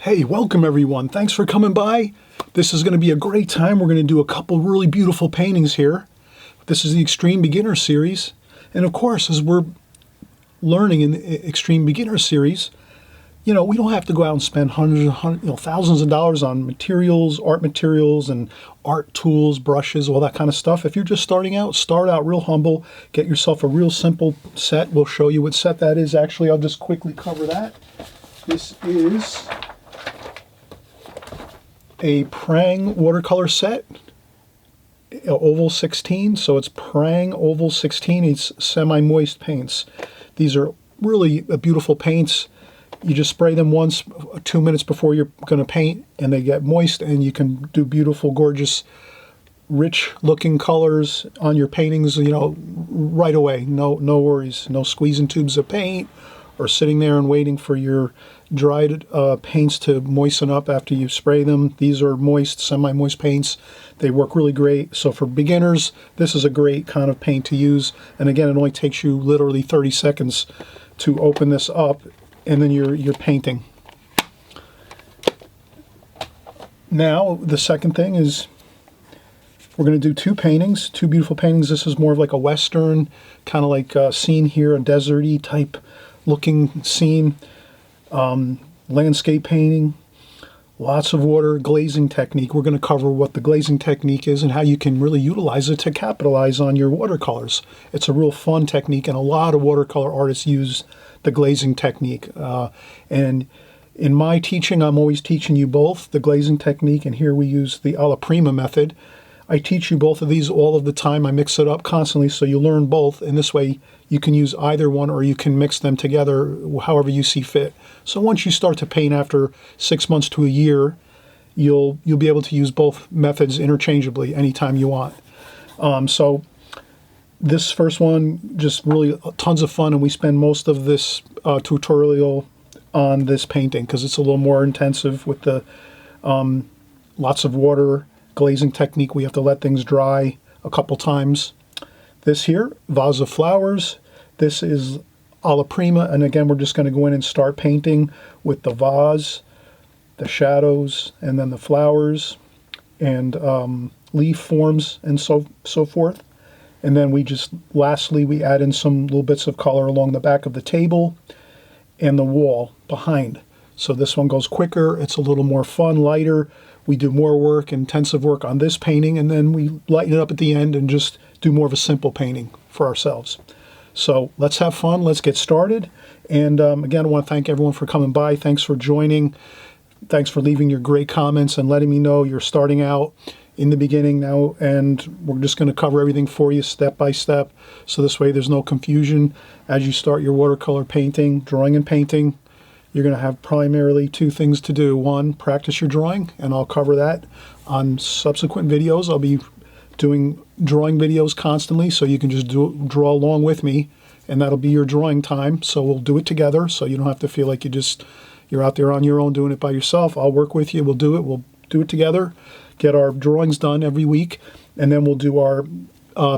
Hey, welcome everyone. Thanks for coming by. This is going to be a great time. We're going to do a couple really beautiful paintings here. This is the Extreme Beginner Series. And of course, as we're learning in the Extreme Beginner Series, we don't have to go out and spend thousands of dollars on materials, and art tools, brushes, all that kind of stuff. If you're just starting out, start out real humble. Get yourself a real simple set. We'll show you what set that is. Actually, I'll just quickly cover that. This is a Prang watercolor set, oval 16. So it's Prang oval 16. It's semi-moist paints. These are really beautiful paints. You just spray them once, 2 minutes before you're going to paint, and they get moist, and you can do beautiful, gorgeous, rich-looking colors on your paintings, right away. No worries. No squeezing tubes of paint or sitting there and waiting for your dried paints to moisten up after you spray them. These are moist, semi-moist paints. They work really great. So for beginners, this is a great kind of paint to use. And again, it only takes you literally 30 seconds to open this up, and then you're painting. Now, the second thing is we're going to do two beautiful paintings. This is more of like a Western, kind of like a scene here, a deserty type looking scene. Landscape painting, lots of water, glazing technique. We're going to cover what the glazing technique is and how you can really utilize it to capitalize on your watercolors. It's a real fun technique, and a lot of watercolor artists use the glazing technique. And in my teaching, I'm always teaching you both the glazing technique, and here we use the alla prima method. I teach you both of these all of the time. I mix it up constantly, so you learn both, and this way you can use either one, or you can mix them together however you see fit. So once you start to paint after 6 months to a year, you'll be able to use both methods interchangeably anytime you want. So this first one, just really tons of fun, and we spend most of this tutorial on this painting because it's a little more intensive with the lots of water, glazing technique. We have to let things dry a couple times. This here, vase of flowers. This is alla prima, and again, we're just going to go in and start painting with the vase, the shadows, and then the flowers, and leaf forms, and so forth. And then lastly, we add in some little bits of color along the back of the table and the wall behind. So this one goes quicker. It's a little more fun, lighter. We do more work, intensive work on this painting, and then we lighten it up at the end and just do more of a simple painting for ourselves. So let's have fun. Let's get started. And again, I want to thank everyone for coming by. Thanks for joining. Thanks for leaving your great comments and letting me know you're starting out in the beginning now. And we're just going to cover everything for you step by step. So this way there's no confusion as you start your watercolor painting, drawing and painting. You're going to have primarily two things to do. One, practice your drawing, and I'll cover that on subsequent videos. I'll be doing drawing videos constantly, so you can just draw along with me, and that'll be your drawing time. So we'll do it together, so you don't have to feel like you're out there on your own doing it by yourself. I'll work with you. We'll do it together, get our drawings done every week, and then we'll do our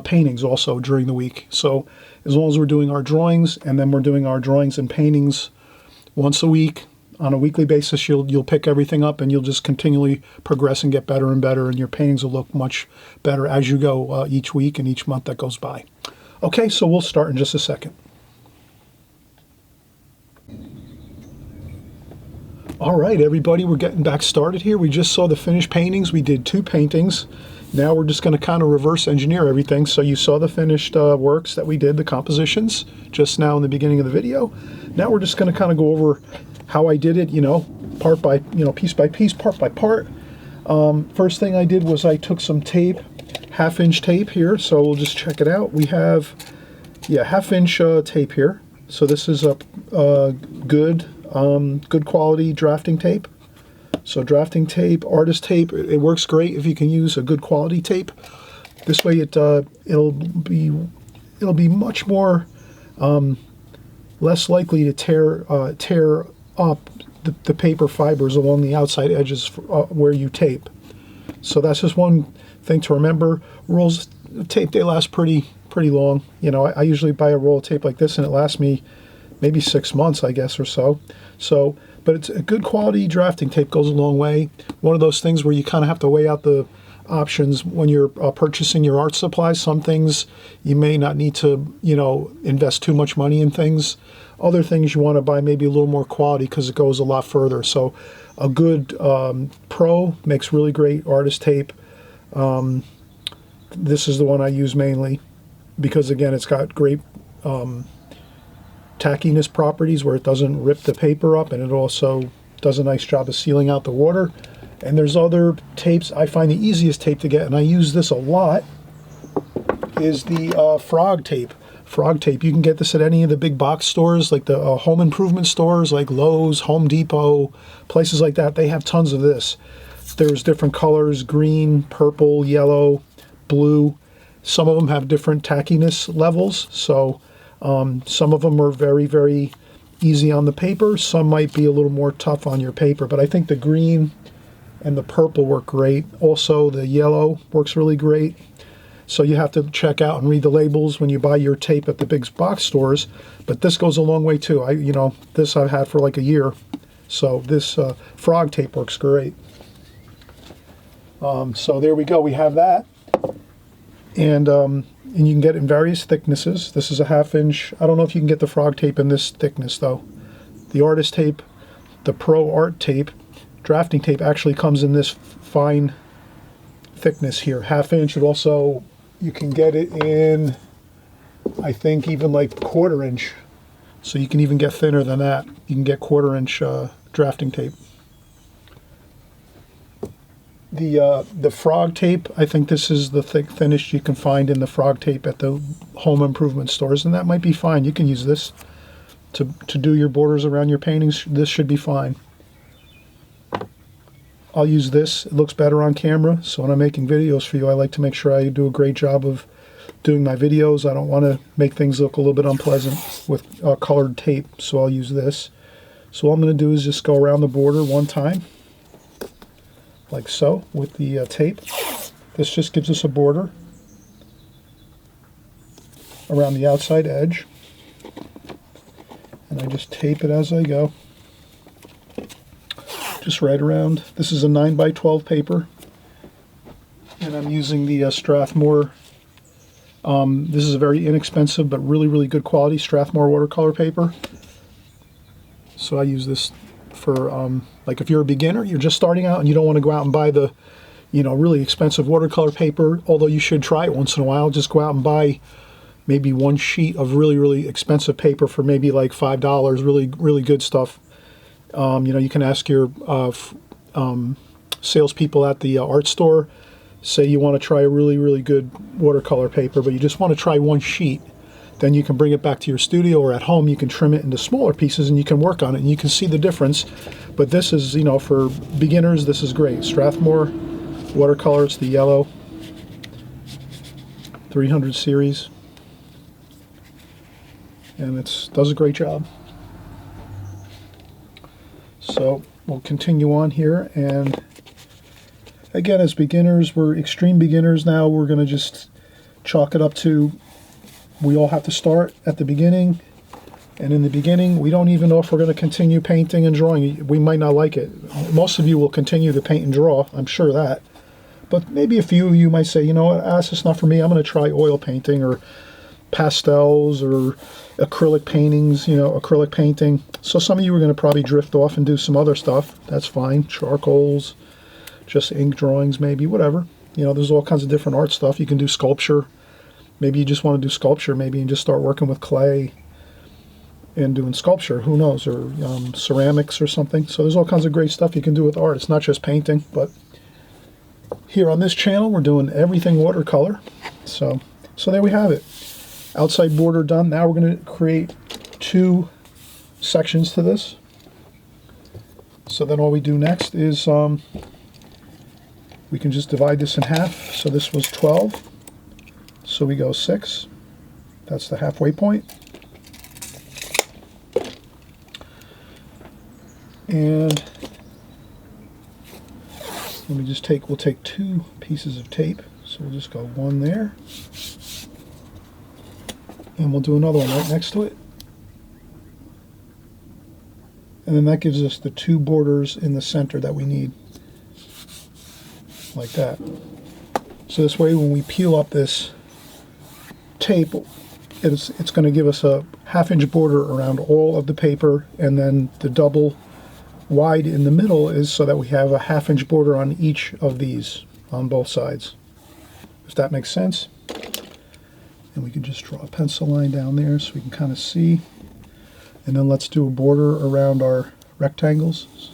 paintings also during the week. So as long as we're doing our drawings, and then we're doing our drawings and paintings once a week, on a weekly basis, you'll pick everything up, and you'll just continually progress and get better and better, and your paintings will look much better as you go each week and each month that goes by. Okay, so we'll start in just a second. All right, everybody, we're getting back started here. We just saw the finished paintings. We did two paintings. Now we're just going to kind of reverse engineer everything. So you saw the finished works that we did, the compositions, just now in the beginning of the video. Now we're just going to kind of go over how I did it, part by, piece by piece, part by part. First thing I did was I took some tape, 1/2-inch tape here. So we'll just check it out. We have, 1/2-inch tape here. So this is a good quality drafting tape. So drafting tape, artist tape, it works great if you can use a good quality tape. This way it'll be much more less likely to tear up the paper fibers along the outside edges where you tape. So that's just one thing to remember. Rolls of tape, they last pretty long. I usually buy a roll of tape like this, and it lasts me maybe 6 months, I guess, or so. So, but it's a good quality drafting tape, goes a long way. One of those things where you kind of have to weigh out the options when you're purchasing your art supplies. Some things you may not need to, invest too much money in things. Other things you want to buy maybe a little more quality because it goes a lot further. So a good Pro makes really great artist tape. This is the one I use mainly because, again, it's got great tackiness properties where it doesn't rip the paper up, and it also does a nice job of sealing out the water. And there's other tapes. I find the easiest tape to get, and I use this a lot, is the frog tape. Frog tape. You can get this at any of the big box stores, like the home improvement stores, like Lowe's, Home Depot, places like that. They have tons of this. There's different colors: green, purple, yellow, blue. Some of them have different tackiness levels. So some of them are very, very easy on the paper. Some might be a little more tough on your paper. But I think the green and the purple work great. Also, the yellow works really great. So you have to check out and read the labels when you buy your tape at the big box stores. But this goes a long way too. This I've had for like a year. So this frog tape works great. So there we go. We have that. And you can get it in various thicknesses. This is a 1/2 inch. I don't know if you can get the frog tape in this thickness though. The artist tape, the Pro Art tape, drafting tape actually comes in this fine thickness here, 1/2 inch. It also, you can get it in, I think, even like 1/4 inch. So you can even get thinner than that. You can get 1/4 inch drafting tape. The frog tape, I think this is the thinnest you can find in the frog tape at the home improvement stores, and that might be fine. You can use this to do your borders around your paintings. This should be fine. I'll use this. It looks better on camera, so when I'm making videos for you, I like to make sure I do a great job of doing my videos. I don't want to make things look a little bit unpleasant with colored tape, so I'll use this. So all I'm going to do is just go around the border one time, like so, with the tape. This just gives us a border around the outside edge, and I just tape it as I go. Just right around. This is a 9x12 paper, and I'm using the Strathmore. This is a very inexpensive but really, really good quality Strathmore watercolor paper. So I use this for like if you're a beginner, you're just starting out and you don't want to go out and buy the really expensive watercolor paper, although you should try it once in a while. Just go out and buy maybe one sheet of really, really expensive paper for maybe like $5, really, really good stuff. You can ask your salespeople at the art store. Say you want to try a really, really good watercolor paper, but you just want to try one sheet. Then you can bring it back to your studio, or at home you can trim it into smaller pieces and you can work on it and you can see the difference. But this is, for beginners, this is great. Strathmore watercolor, it's the yellow 300 series, and it does a great job. So we'll continue on here, and again, as beginners, we're extreme beginners now. We're going to just chalk it up to, we all have to start at the beginning, and in the beginning we don't even know if we're going to continue painting and drawing. We might not like it. Most of you will continue to paint and draw, I'm sure that, but maybe a few of you might say, you know what, this is not for me. I'm going to try oil painting or pastels or acrylic paintings, acrylic painting. So some of you are going to probably drift off and do some other stuff. That's fine. Charcoals, just ink drawings, maybe, whatever. There's all kinds of different art stuff. You can do sculpture. Maybe you just want to do sculpture, maybe, and just start working with clay and doing sculpture. Who knows? Or ceramics or something. So there's all kinds of great stuff you can do with art. It's not just painting, but here on this channel, we're doing everything watercolor. So there we have it. Outside border done. Now we're going to create 2 sections to this. So then all we do next is we can just divide this in half. So this was 12. So we go 6. That's the halfway point. And let me just we'll take 2 pieces of tape. So we'll just go one there. And we'll do another one right next to it. And then that gives us the two borders in the center that we need, like that. So this way when we peel up this tape, it's going to give us a 1/2 inch border around all of the paper, and then the double wide in the middle is so that we have a 1/2 inch border on each of these on both sides, if that makes sense. And we can just draw a pencil line down there so we can kind of see. And then let's do a border around our rectangles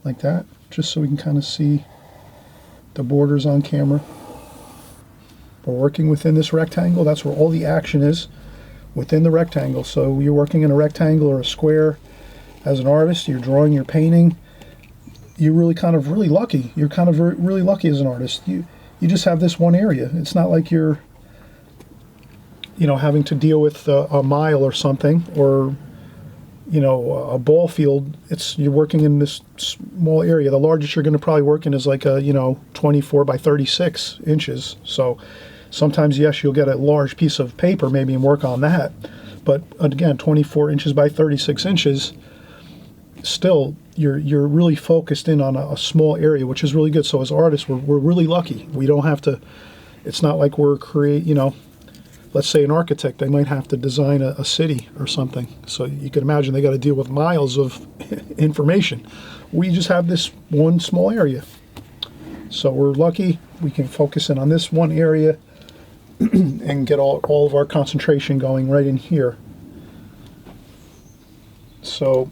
like that, just so we can kind of see the borders on camera. We're working within this rectangle. That's where all the action is, within the rectangle. So you're working in a rectangle or a square as an artist, you're drawing your painting, you're really lucky. You're kind of really lucky as an artist. You just have this one area. It's not like you're having to deal with a mile or something, or a ball field. You're working in this small area. The largest you're going to probably work in is like a 24 by 36 inches. So sometimes, yes, you'll get a large piece of paper maybe and work on that, but again, 24 inches by 36 inches, still you're really focused in on a small area, which is really good. So as artists, we're really lucky. We don't have to. It's not like we're let's say an architect, they might have to design a city or something. So you can imagine they got to deal with miles of information. We just have this one small area. So we're lucky. We can focus in on this one area and get all of our concentration going right in here. So,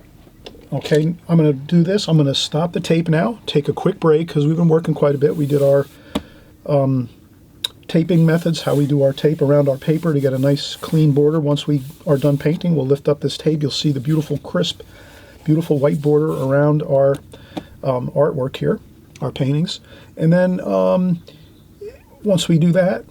okay, I'm going to do this. I'm going to stop the tape now, take a quick break, because we've been working quite a bit. We did our taping methods, how we do our tape around our paper to get a nice clean border. Once we are done painting, we'll lift up this tape. You'll see the beautiful, crisp, beautiful white border around our artwork here, our paintings. And then once we do that,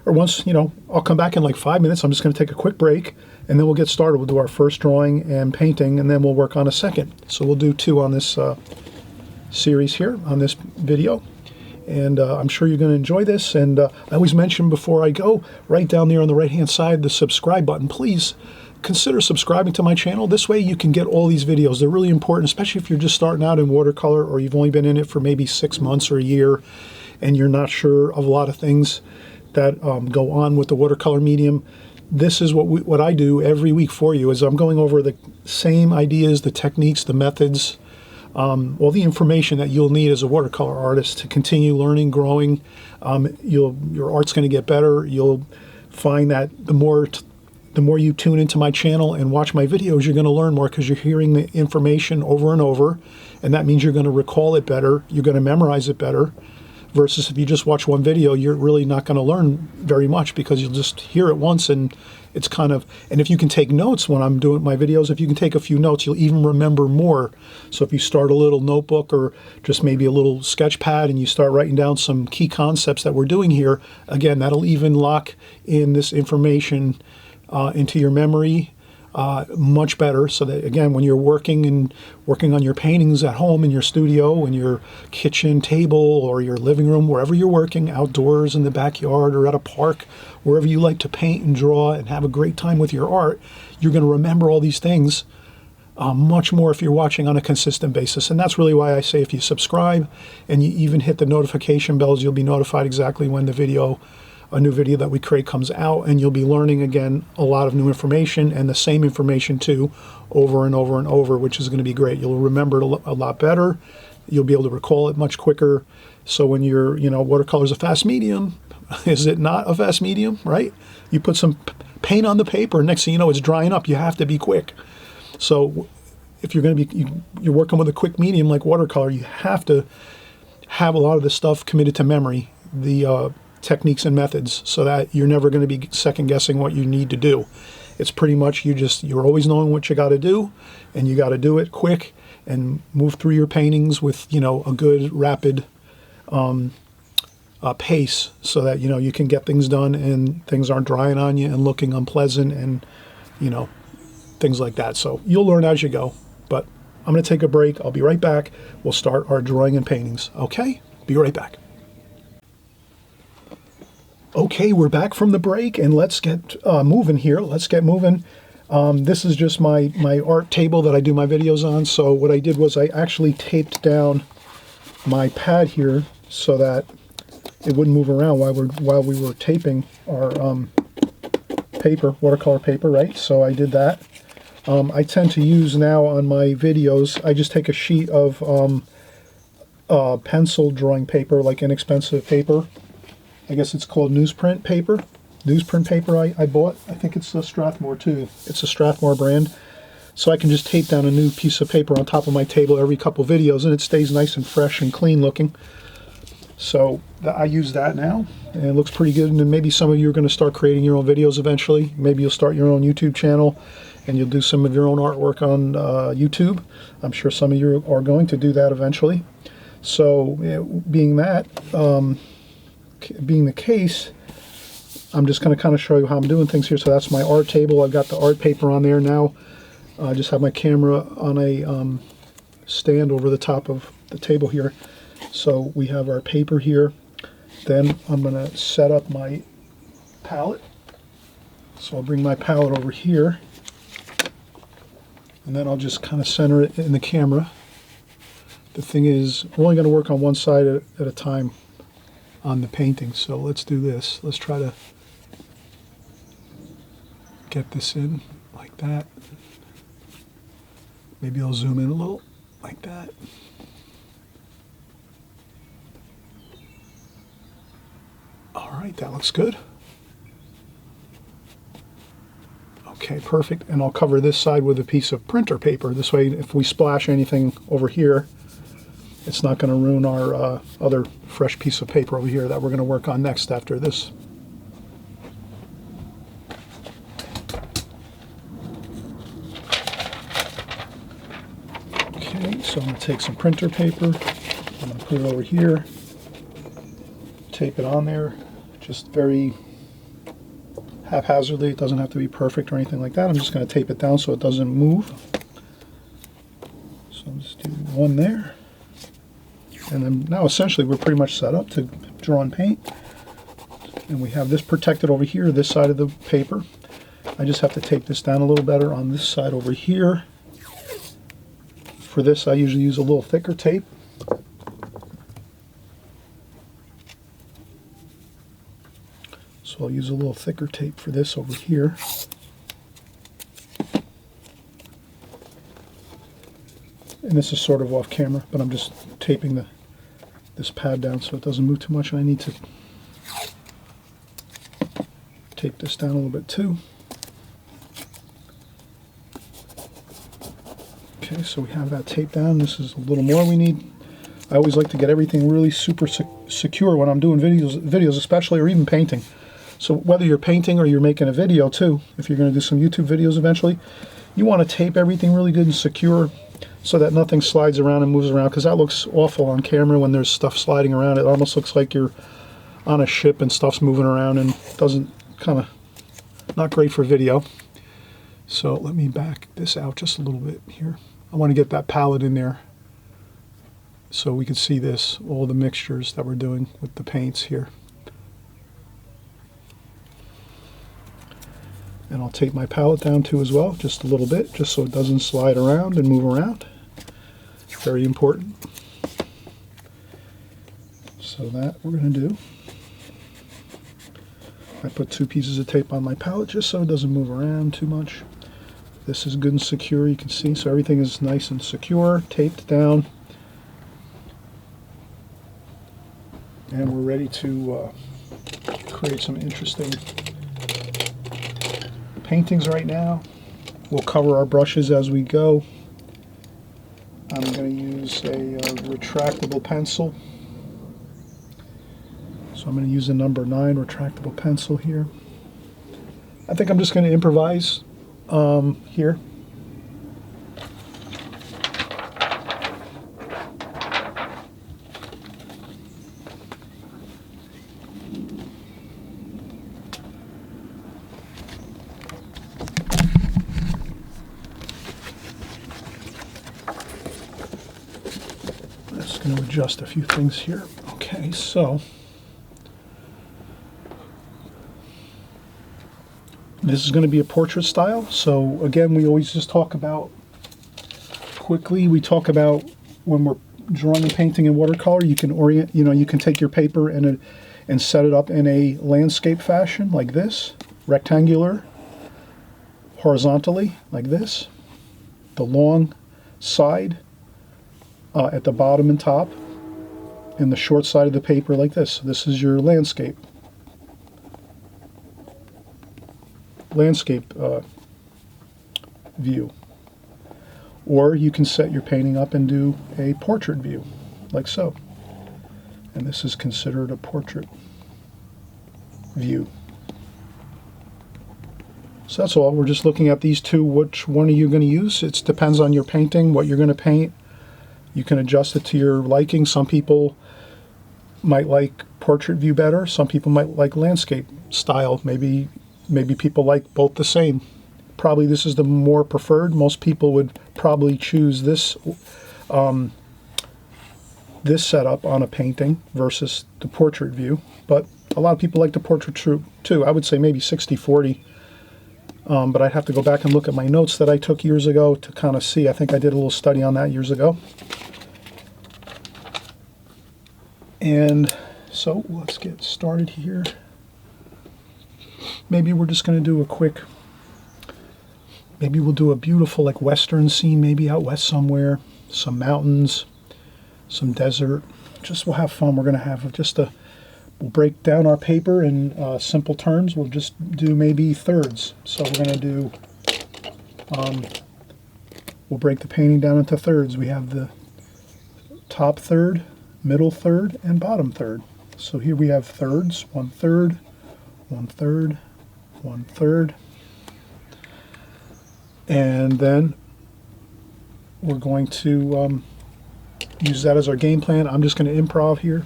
or once, I'll come back in like 5 minutes. I'm just going to take a quick break, and then we'll get started. We'll do our first drawing and painting, and then we'll work on a second. So we'll do 2 on this series here, on this video. And I'm sure you're going to enjoy this. And I always mention before I go, right down there on the right-hand side, the subscribe button. Please consider subscribing to my channel. This way you can get all these videos. They're really important, especially if you're just starting out in watercolor, or you've only been in it for maybe 6 months or a year, and you're not sure of a lot of things that go on with the watercolor medium. This is what I do every week for you, is I'm going over the same ideas, the techniques, the methods, all the information that you'll need as a watercolor artist to continue learning, growing. Your art's going to get better. You'll find that the more you tune into my channel and watch my videos, you're going to learn more, because you're hearing the information over and over, and that means you're going to recall it better. You're going to memorize it better. Versus if you just watch one video, you're really not going to learn very much, because you'll just hear it once, and it's and if you can take notes when I'm doing my videos, if you can take a few notes, you'll even remember more. So if you start a little notebook or just maybe a little sketch pad and you start writing down some key concepts that we're doing here, again, that'll even lock in this information into your memory much better, so that again, when you're working on your paintings at home, in your studio, in your kitchen table, or your living room, wherever you're working, outdoors in the backyard or at a park, wherever you like to paint and draw and have a great time with your art, you're going to remember all these things much more if you're watching on a consistent basis. And that's really why I say, if you subscribe and you even hit the notification bells, you'll be notified exactly when a new video that we create comes out, and you'll be learning again a lot of new information, and the same information too, over and over and over, which is going to be great. You'll remember it a lot better. You'll be able to recall it much quicker. So when you're, watercolor is a fast medium, is it not a fast medium, right? You put some paint on the paper, next thing you know, it's drying up. You have to be quick. So if you're going to be, you're working with a quick medium like watercolor, you have to have a lot of this stuff committed to memory. The techniques and methods, so that you're never going to be second guessing what you need to do. It's pretty much you're always knowing what you got to do, and you got to do it quick and move through your paintings with a good rapid pace, so that you can get things done and things aren't drying on you and looking unpleasant, and things like that. So you'll learn as you go. But I'm going to take a break. I'll be right back. We'll start our drawing and paintings. Okay, be right back. Okay, we're back from the break, and let's get moving here. Let's get moving. This is just my art table that I do my videos on. So what I did was I actually taped down my pad here so that it wouldn't move around while we were taping our paper, watercolor paper, right? So I did that. I tend to use now on my videos, I just take a sheet of pencil drawing paper, like inexpensive paper. I guess it's called newsprint paper. Newsprint paper I bought. I think it's a Strathmore too. It's a Strathmore brand. So I can just tape down a new piece of paper on top of my table every couple videos, and it stays nice and fresh and clean looking. So I use that now, and it looks pretty good. And then maybe some of you are going to start creating your own videos eventually. Maybe you'll start your own YouTube channel, and you'll do some of your own artwork on YouTube. I'm sure some of you are going to do that eventually. So being that, being the case, I'm just going to kind of show you how I'm doing things here. So that's my art table. I've got the art paper on there now. I just have my camera on a stand over the top of the table here. So we have our paper here. Then I'm going to set up my palette. So I'll bring my palette over here. And then I'll just kind of center it in the camera. The thing is, we're only going to work on one side at a time on the painting. So let's do this. Let's try to get this in like that. Maybe I'll zoom in a little like that. All right, that looks good. Okay, perfect. And I'll cover this side with a piece of printer paper. This way, if we splash anything over here, it's not going to ruin our other fresh piece of paper over here that we're going to work on next after this. Okay, so I'm going to take some printer paper. I'm going to put it over here, tape it on there, just very haphazardly. It doesn't have to be perfect or anything like that. I'm just going to tape it down so it doesn't move. So I'll just do one there. And then now essentially we're pretty much set up to draw and paint. And we have this protected over here, this side of the paper. I just have to tape this down a little better on this side over here. For this I usually use a little thicker tape. So I'll use a little thicker tape for this over here. And this is sort of off camera, but I'm just taping this pad down so it doesn't move too much, and I need to tape this down a little bit too. Okay, so we have that taped down. This is a little more we need. I always like to get everything really super secure when I'm doing videos especially, or even painting. So whether you're painting or you're making a video too, if you're going to do some YouTube videos eventually, you want to tape everything really good and secure so that nothing slides around and moves around, because that looks awful on camera when there's stuff sliding around. It almost looks like you're on a ship and stuff's moving around, and doesn't, kind of not great for video. So let me back this out just a little bit here. I want to get that palette in there so we can see this, all the mixtures that we're doing with the paints here. And I'll tape my palette down too as well, just a little bit, just so it doesn't slide around and move around. Very important. So that we're going to do. I put 2 pieces of tape on my palette just so it doesn't move around too much. This is good and secure, you can see, so everything is nice and secure, taped down. And we're ready to create some interesting paintings right now. We'll cover our brushes as we go. I'm going to use a retractable pencil. So I'm going to use a number 9 retractable pencil here. I think I'm just going to improvise here. Just going to adjust a few things here. Okay, so This is going to be a portrait style. So again, we always just talk about quickly. We talk about when we're drawing and painting in watercolor, you can orient. You can take your paper and set it up in a landscape fashion like this, rectangular, horizontally like this, the long side at the bottom and top, and the short side of the paper like this. This is your landscape view. Or you can set your painting up and do a portrait view, like so. And this is considered a portrait view. So that's all. We're just looking at these two. Which one are you going to use? It depends on your painting, what you're going to paint. You can adjust it to your liking. Some people might like portrait view better. Some people might like landscape style. Maybe people like both the same. Probably this is the more preferred. Most people would probably choose this this setup on a painting versus the portrait view. But a lot of people like the portrait too. I would say maybe 60-40. But I'd have to go back and look at my notes that I took years ago to kind of see. I think I did a little study on that years ago. And so let's get started here. Maybe we're just going to do a quick, maybe we'll do a beautiful like western scene, maybe out west somewhere, some mountains, some desert. Just we'll have fun. We're going to have just we'll break down our paper in simple terms. We'll just do maybe thirds. So we're going to do, we'll break the painting down into thirds. We have the top third, middle third, and bottom third. So here we have thirds, 1/3, 1/3, 1/3. And then we're going to use that as our game plan. I'm just going to improv here.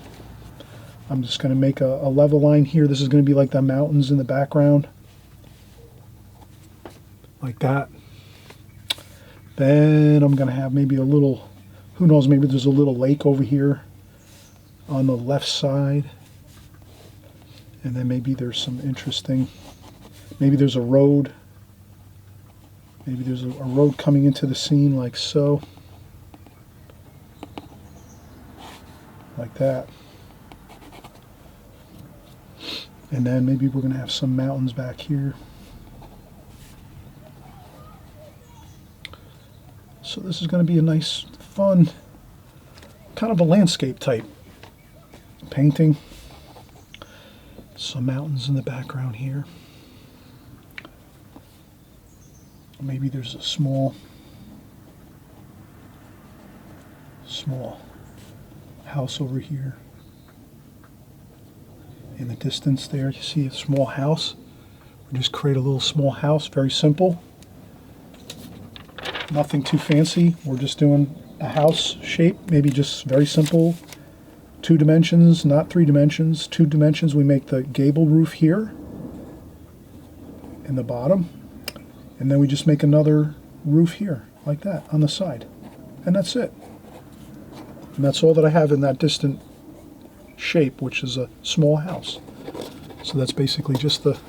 I'm just going to make a level line here. This is going to be like the mountains in the background. Like that. Then I'm going to have maybe a little, who knows, maybe there's a little lake over here on the left side. And then maybe there's some interesting, maybe there's a road. Maybe there's a road coming into the scene like so. Like that. And then maybe we're going to have some mountains back here. So this is going to be a nice, fun, kind of a landscape type painting. Some mountains in the background here. Maybe there's a small house over here. In the distance there, you see a small house. We just create a little small house, very simple. Nothing too fancy. We're just doing a house shape, maybe just very simple. 2 dimensions, not 3 dimensions. 2 dimensions, we make the gable roof here in the bottom. And then we just make another roof here, like that, on the side. And that's it. And that's all that I have in that distant shape, which is a small house. So that's basically just the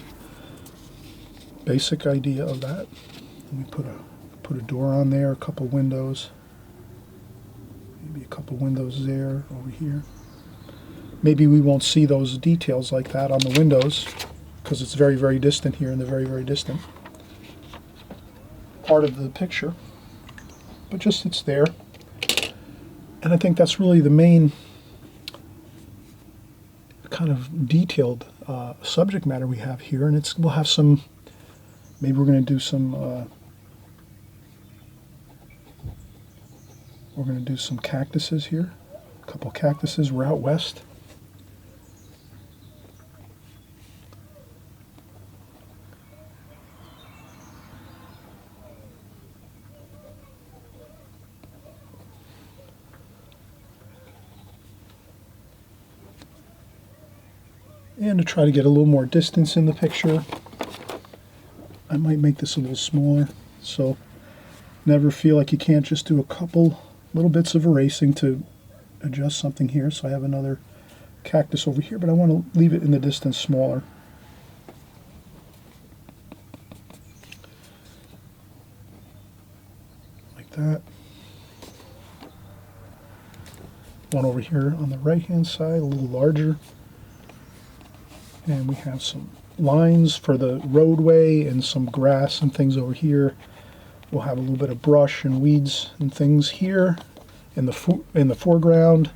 basic idea of that. Let me put a door on there, a couple windows. Maybe a couple windows there, over here. Maybe we won't see those details like that on the windows because it's very, very distant here in the very, very distant part of the picture. But just it's there. And I think that's really the main kind of detailed subject matter we have here. And we'll have some, maybe we're going to do some, cactuses here. A couple cactuses. We're out west. And to try to get a little more distance in the picture, I might make this a little smaller. So never feel like you can't just do a couple little bits of erasing to adjust something here. So I have another cactus over here, but I want to leave it in the distance smaller. that. One over here on the right-hand side, a little larger. And we have some lines for the roadway and some grass and things over here. We'll have a little bit of brush and weeds and things here in the foreground.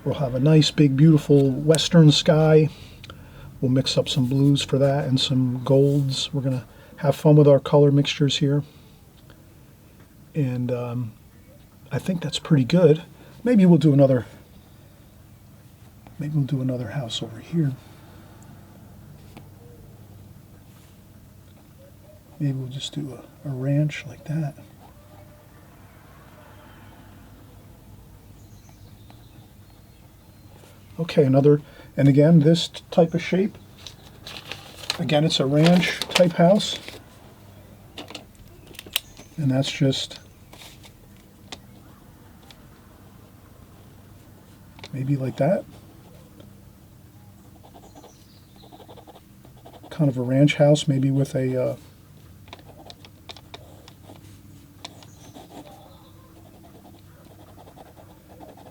We'll have a nice, big, beautiful western sky. We'll mix up some blues for that and some golds. We're going to have fun with our color mixtures here. And I think that's pretty good. Maybe we'll do another house over here. Maybe we'll just do a ranch like that. Okay, and again, this type of shape. Again, it's a ranch type house. And that's just maybe like that. Kind of a ranch house, maybe with a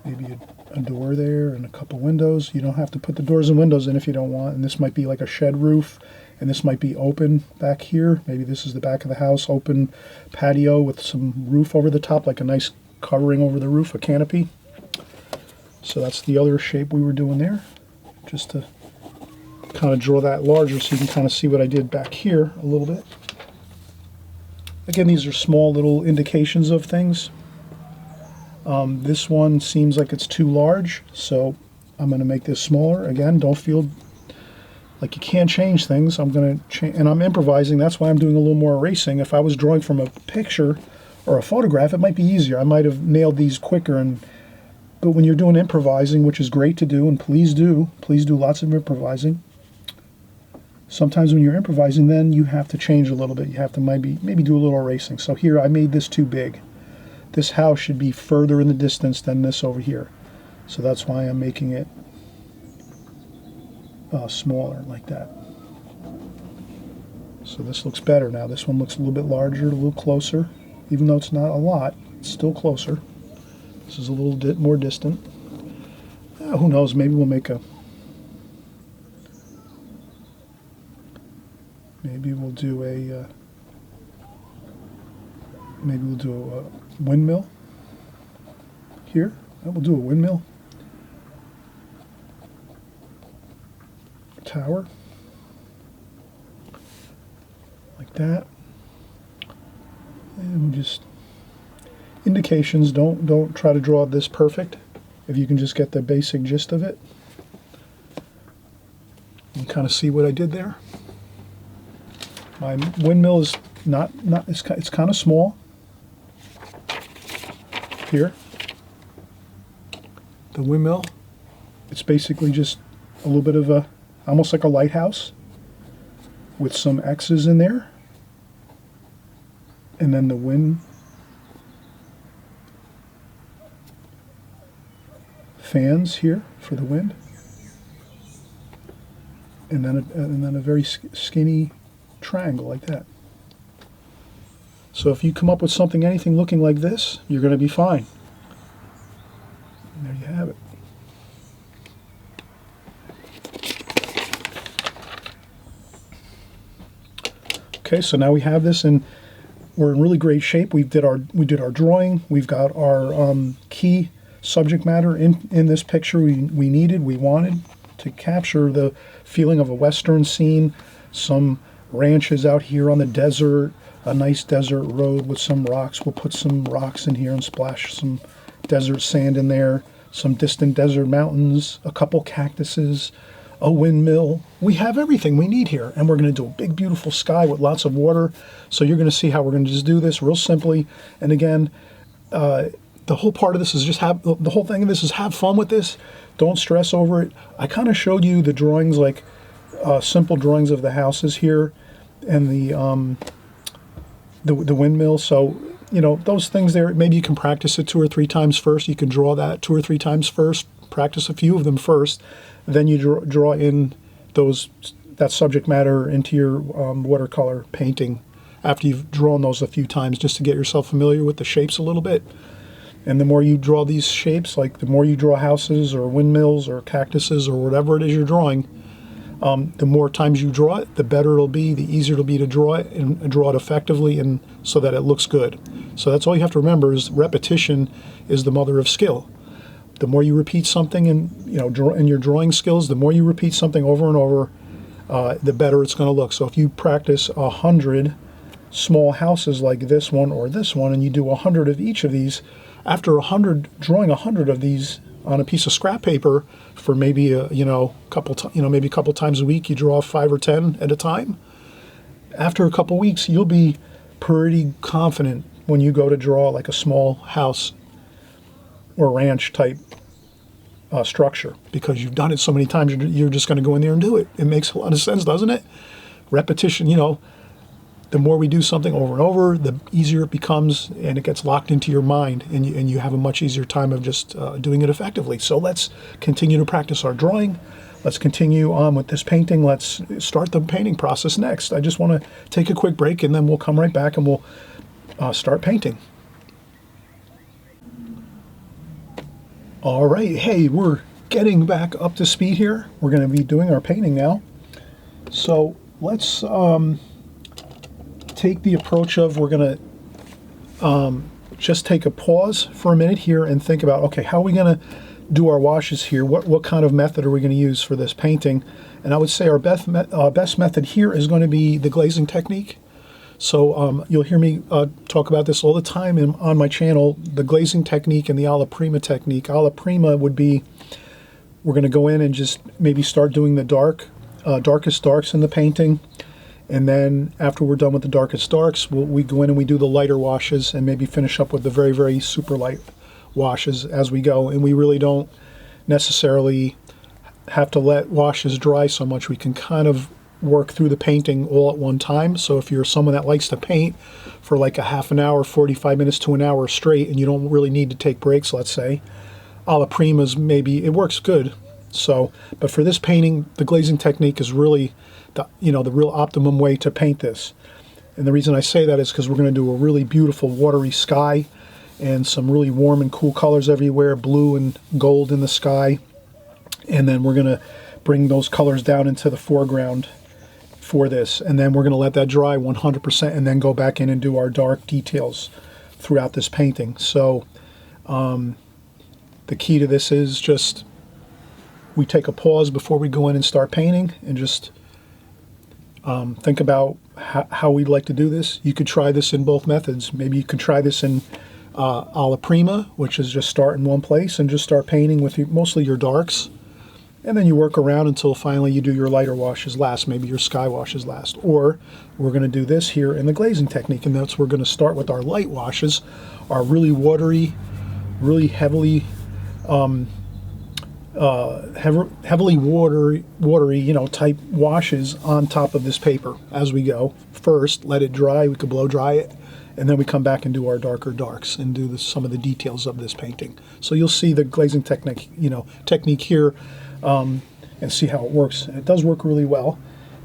maybe a door there and a couple windows. You don't have to put the doors and windows in if you don't want. And this might be like a shed roof, and this might be open back here. Maybe this is the back of the house, open patio with some roof over the top, like a nice covering over the roof, a canopy. So that's the other shape we were doing there, just to kind of draw that larger so you can kind of see what I did back here a little bit. Again, these are small little indications of things. This one seems like it's too large, so I'm going to make this smaller. Again, don't feel like you can't change things. I'm going to change, and I'm improvising. That's why I'm doing a little more erasing. If I was drawing from a picture or a photograph, it might be easier. I might have nailed these quicker. But when you're doing improvising, which is great to do, and please do lots of improvising. Sometimes when you're improvising, then you have to change a little bit. You have to maybe do a little erasing. So here, I made this too big. This house should be further in the distance than this over here. So that's why I'm making it smaller like that. So this looks better now. This one looks a little bit larger, a little closer. Even though it's not a lot, it's still closer. This is a little bit more distant. Who knows, maybe we'll make maybe we'll do a windmill here. We'll do a windmill tower like that, and we'll just indications. Don't try to draw this perfect. If you can just get the basic gist of it, you can kind of see what I did there. My windmill is it's kind of small here. The windmill, it's basically just a little bit of almost like a lighthouse with some X's in there, and then the wind fans here for the wind, and then a very skinny triangle like that. So if you come up with something, anything looking like this, you're going to be fine. And there you have it. Okay, so now we have this, and we're in really great shape. We did our drawing. We've got our key subject matter in this picture we wanted to capture the feeling of a western scene, some ranches out here on the desert, a nice desert road with some rocks. We'll put some rocks in here and splash some desert sand in there, some distant desert mountains, a couple cactuses, a windmill. We have everything we need here, and we're going to do a big beautiful sky with lots of water. So you're going to see how we're going to just do this real simply. And again, the whole part of this is just the whole thing of this is have fun with this. Don't stress over it. I kind of showed you the drawings, like simple drawings of the houses here and the windmill. So, you know, those things there, maybe you can practice it 2 or 3 times first. You can draw that 2 or 3 times first, practice a few of them first. Then you draw in that subject matter into your watercolor painting after you've drawn those a few times, just to get yourself familiar with the shapes a little bit. And the more you draw these shapes, like the more you draw houses or windmills or cactuses or whatever it is you're drawing, the more times you draw it, the better it'll be, the easier it'll be to draw it and draw it effectively, and so that it looks good. So that's all you have to remember, is repetition is the mother of skill. The more you repeat something in your drawing skills, the more you repeat something over and over, the better it's going to look. So if you practice 100 small houses like this one or this one, and you do 100 of each of these, after drawing 100 of these on a piece of scrap paper for maybe maybe a couple times a week, you draw 5 or 10 at a time. After a couple weeks, you'll be pretty confident when you go to draw like a small house or ranch type structure, because you've done it so many times. You're just going to go in there and do it. It makes a lot of sense, doesn't it? Repetition, the more we do something over and over, the easier it becomes, and it gets locked into your mind, and you have a much easier time of just doing it effectively. So let's continue to practice our drawing. Let's continue on with this painting. Let's start the painting process next. I just want to take a quick break, and then we'll come right back and we'll start painting. All right, hey, we're getting back up to speed here. We're going to be doing our painting now. So let's take the approach of, we're going to just take a pause for a minute here and think about, okay, how are we going to do our washes here? What kind of method are we going to use for this painting? And I would say our best method here is going to be the glazing technique. So you'll hear me talk about this all the time on my channel, the glazing technique and the alla prima technique. Alla prima would be, we're going to go in and just maybe start doing the darkest darks in the painting. And then after we're done with the darkest darks, we go in and we do the lighter washes, and maybe finish up with the very, very super light washes as we go. And we really don't necessarily have to let washes dry so much. We can kind of work through the painting all at one time. So if you're someone that likes to paint for like a half an hour, 45 minutes to an hour straight, and you don't really need to take breaks, let's say, alla primas, maybe it works good. So, but for this painting, the glazing technique is really the real optimum way to paint this. And the reason I say that is because we're going to do a really beautiful watery sky and some really warm and cool colors everywhere, blue and gold in the sky. And then we're going to bring those colors down into the foreground for this. And then we're going to let that dry 100% and then go back in and do our dark details throughout this painting. So the key to this is just, we take a pause before we go in and start painting, and just think about how we'd like to do this. You could try this in both methods. Maybe you could try this in alla prima, which is just start in one place and just start painting with mostly your darks, and then you work around until finally you do your lighter washes last, maybe your sky washes last. Or we're going to do this here in the glazing technique, and that's, we're going to start with our light washes, our really watery, really heavily watery, type washes on top of this paper as we go. First, let it dry. We could blow dry it, and then we come back and do our darker darks and do some of the details of this painting. So you'll see the glazing technique here, and see how it works. And it does work really well.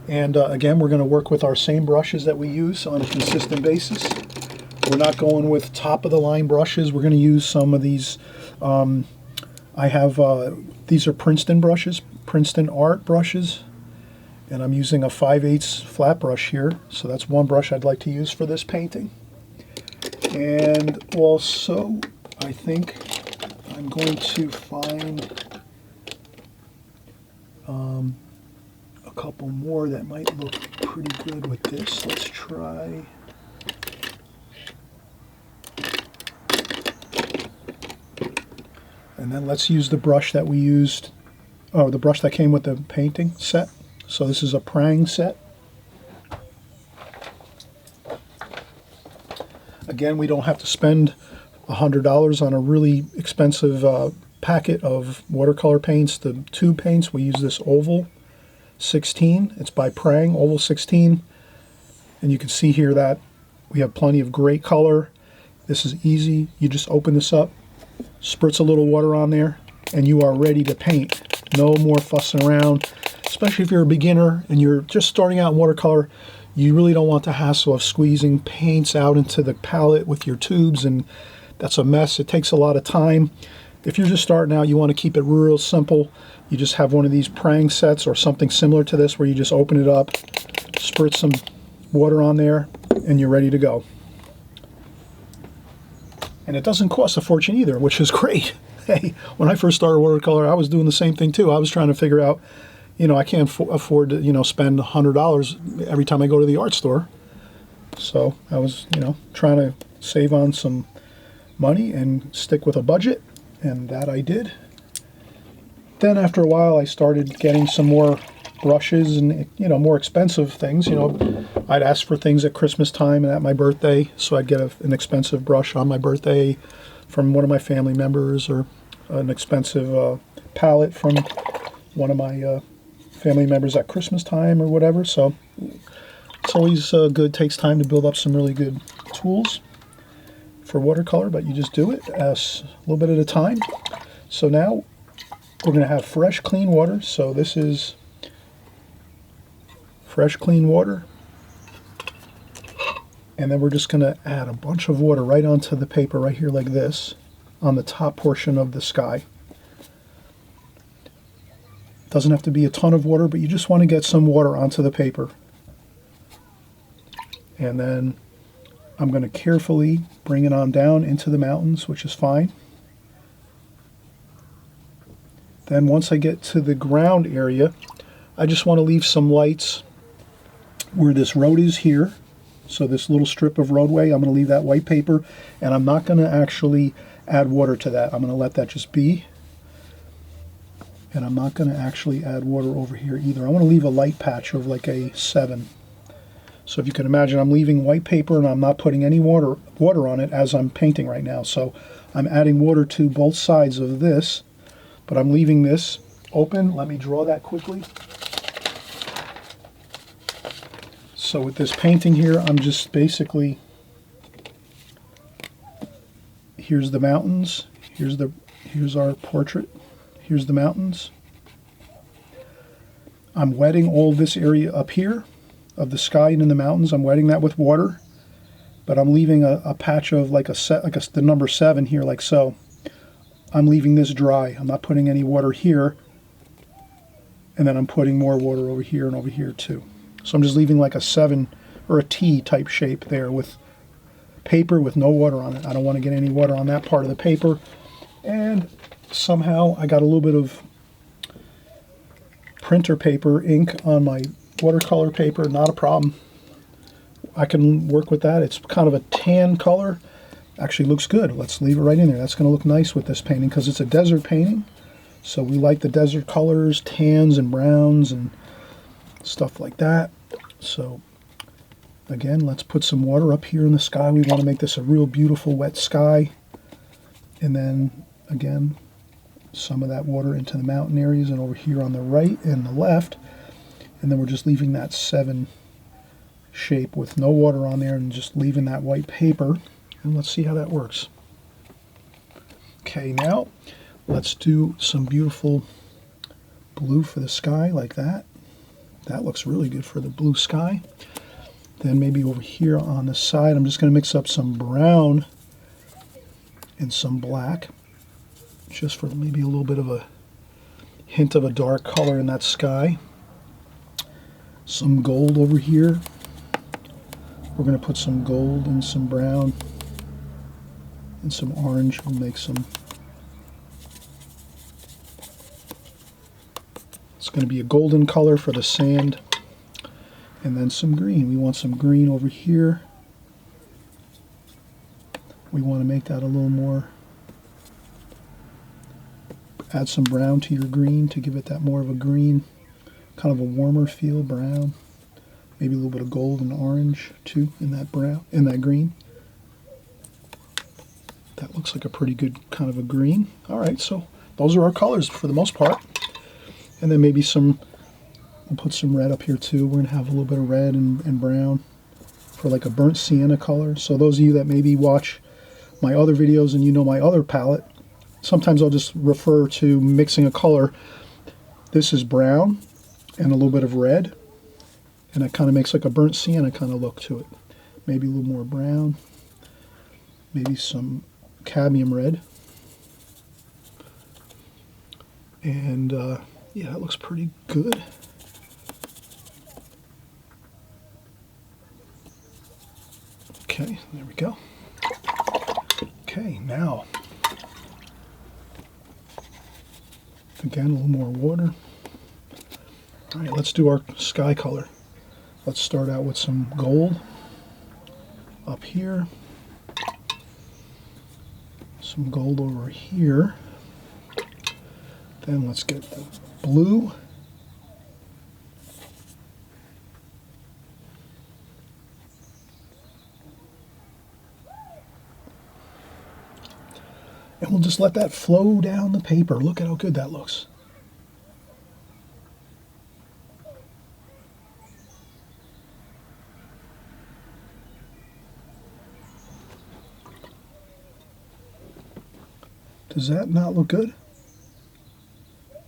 And again, we're going to work with our same brushes that we use on a consistent basis. We're not going with top of the line brushes. We're going to use some of these. I have these are Princeton brushes, Princeton art brushes, and I'm using a 5/8 flat brush here. So that's one brush I'd like to use for this painting. And also, I think I'm going to find a couple more that might look pretty good with this. Let's try. And then let's use the brush that we used, the brush that came with the painting set. So this is a Prang set. Again, we don't have to spend $100 on a really expensive packet of watercolor paints. The tube paints, we use this Oval 16. It's by Prang, Oval 16. And you can see here that we have plenty of great color. This is easy. You just open this up, spritz a little water on there, and you are ready to paint. No more fussing around, especially if you're a beginner and you're just starting out in watercolor. You really don't want the hassle of squeezing paints out into the palette with your tubes, and that's a mess. It takes a lot of time. If you're just starting out, you want to keep it real simple. You just have one of these prang sets or something similar to this where you just open it up, spritz some water on there, and you're ready to go. And it doesn't cost a fortune either, which is great. Hey, when I first started watercolor, I was doing the same thing too. I was trying to figure out, I can't afford to, spend $100 every time I go to the art store. So I was, trying to save on some money and stick with a budget, and that I did. Then after a while, I started getting some more brushes and, more expensive things. I'd ask for things at Christmas time and at my birthday, so I'd get an expensive brush on my birthday from one of my family members, or an expensive palette from one of my family members at Christmas time or whatever. So it's always good. Takes time to build up some really good tools for watercolor, but you just do it a little bit at a time. So now we're going to have fresh, clean water. So this is fresh, clean water. And then we're just going to add a bunch of water right onto the paper right here like this on the top portion of the sky. Doesn't have to be a ton of water, but you just want to get some water onto the paper. And then I'm going to carefully bring it on down into the mountains, which is fine. Then once I get to the ground area, I just want to leave some lights where this road is here. So this little strip of roadway, I'm going to leave that white paper, and I'm not going to actually add water to that. I'm going to let that just be. And I'm not going to actually add water over here either. I want to leave a light patch of like a 7. So if you can imagine, I'm leaving white paper and I'm not putting any water on it as I'm painting right now. So I'm adding water to both sides of this, but I'm leaving this open. Let me draw that quickly. So with this painting here, I'm just basically, here's the mountains, here's our portrait, here's the mountains. I'm wetting all this area up here of the sky and in the mountains. I'm wetting that with water, but I'm leaving a patch of like the number 7 here, like so. I'm leaving this dry. I'm not putting any water here, and then I'm putting more water over here and over here too. So I'm just leaving like a 7 or a T type shape there with paper with no water on it. I don't want to get any water on that part of the paper. And somehow I got a little bit of printer paper ink on my watercolor paper. Not a problem. I can work with that. It's kind of a tan color. Actually looks good. Let's leave it right in there. That's going to look nice with this painting because it's a desert painting. So we like the desert colors, tans and browns and stuff like that. So again, let's put some water up here in the sky. We want to make this a real beautiful wet sky. And then again, some of that water into the mountain areas and over here on the right and the left. And then we're just leaving that 7 shape with no water on there and just leaving that white paper. And let's see how that works. Okay, now let's do some beautiful blue for the sky like that. That looks really good for the blue sky. Then maybe over here on the side, I'm just going to mix up some brown and some black, just for maybe a little bit of a hint of a dark color in that sky. Some gold over here. We're going to put some gold and some brown and some orange. We'll make some. It's going to be a golden color for the sand. And then some green. We want some green over here. We want to make that a little more. Add some brown to your green to give it that more of a green, kind of a warmer feel, brown. Maybe a little bit of gold and orange too in that brown, in that green. That looks like a pretty good kind of a green. All right, so those are our colors for the most part. And then maybe some, we'll put some red up here too. We're gonna have a little bit of red and brown for like a burnt sienna color. So those of you that maybe watch my other videos and you know my other palette, sometimes I'll just refer to mixing a color. This is brown and a little bit of red. And it kind of makes like a burnt sienna kind of look to it. Maybe a little more brown. Maybe some cadmium red. And yeah, it looks pretty good. Okay, there we go. Okay, now, again, a little more water. All right, let's do our sky color. Let's start out with some gold up here. Some gold over here. Then let's get the blue. And we'll just let that flow down the paper. Look at how good that looks. Does that not look good?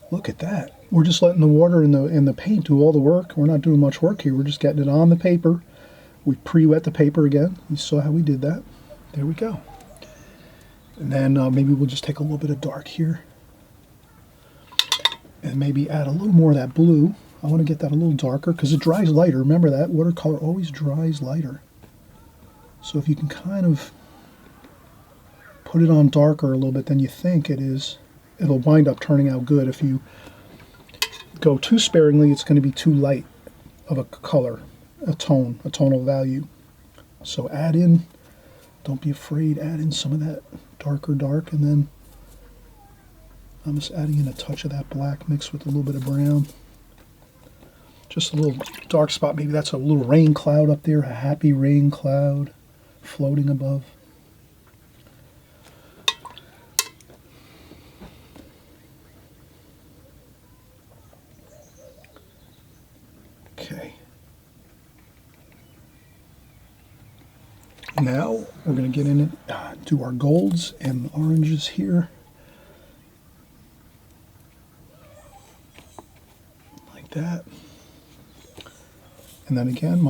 Look at that. We're just letting the water and the paint do all the work. We're not doing much work here. We're just getting it on the paper. We pre-wet the paper again. You saw how we did that. There we go. And then maybe we'll just take a little bit of dark here. And maybe add a little more of that blue. I want to get that a little darker because it dries lighter. Remember that watercolor always dries lighter. So if you can kind of put it on darker a little bit than you think it is, it'll wind up turning out good. If you go too sparingly, it's going to be too light of a color, a tonal value. So add in, don't be afraid, add in some of that darker dark, and then I'm just adding in a touch of that black mixed with a little bit of brown. Just a little dark spot, maybe that's a little rain cloud up there, a happy rain cloud floating above. Okay. Now we're going to get in it, do our golds and oranges here. Like that. And then again,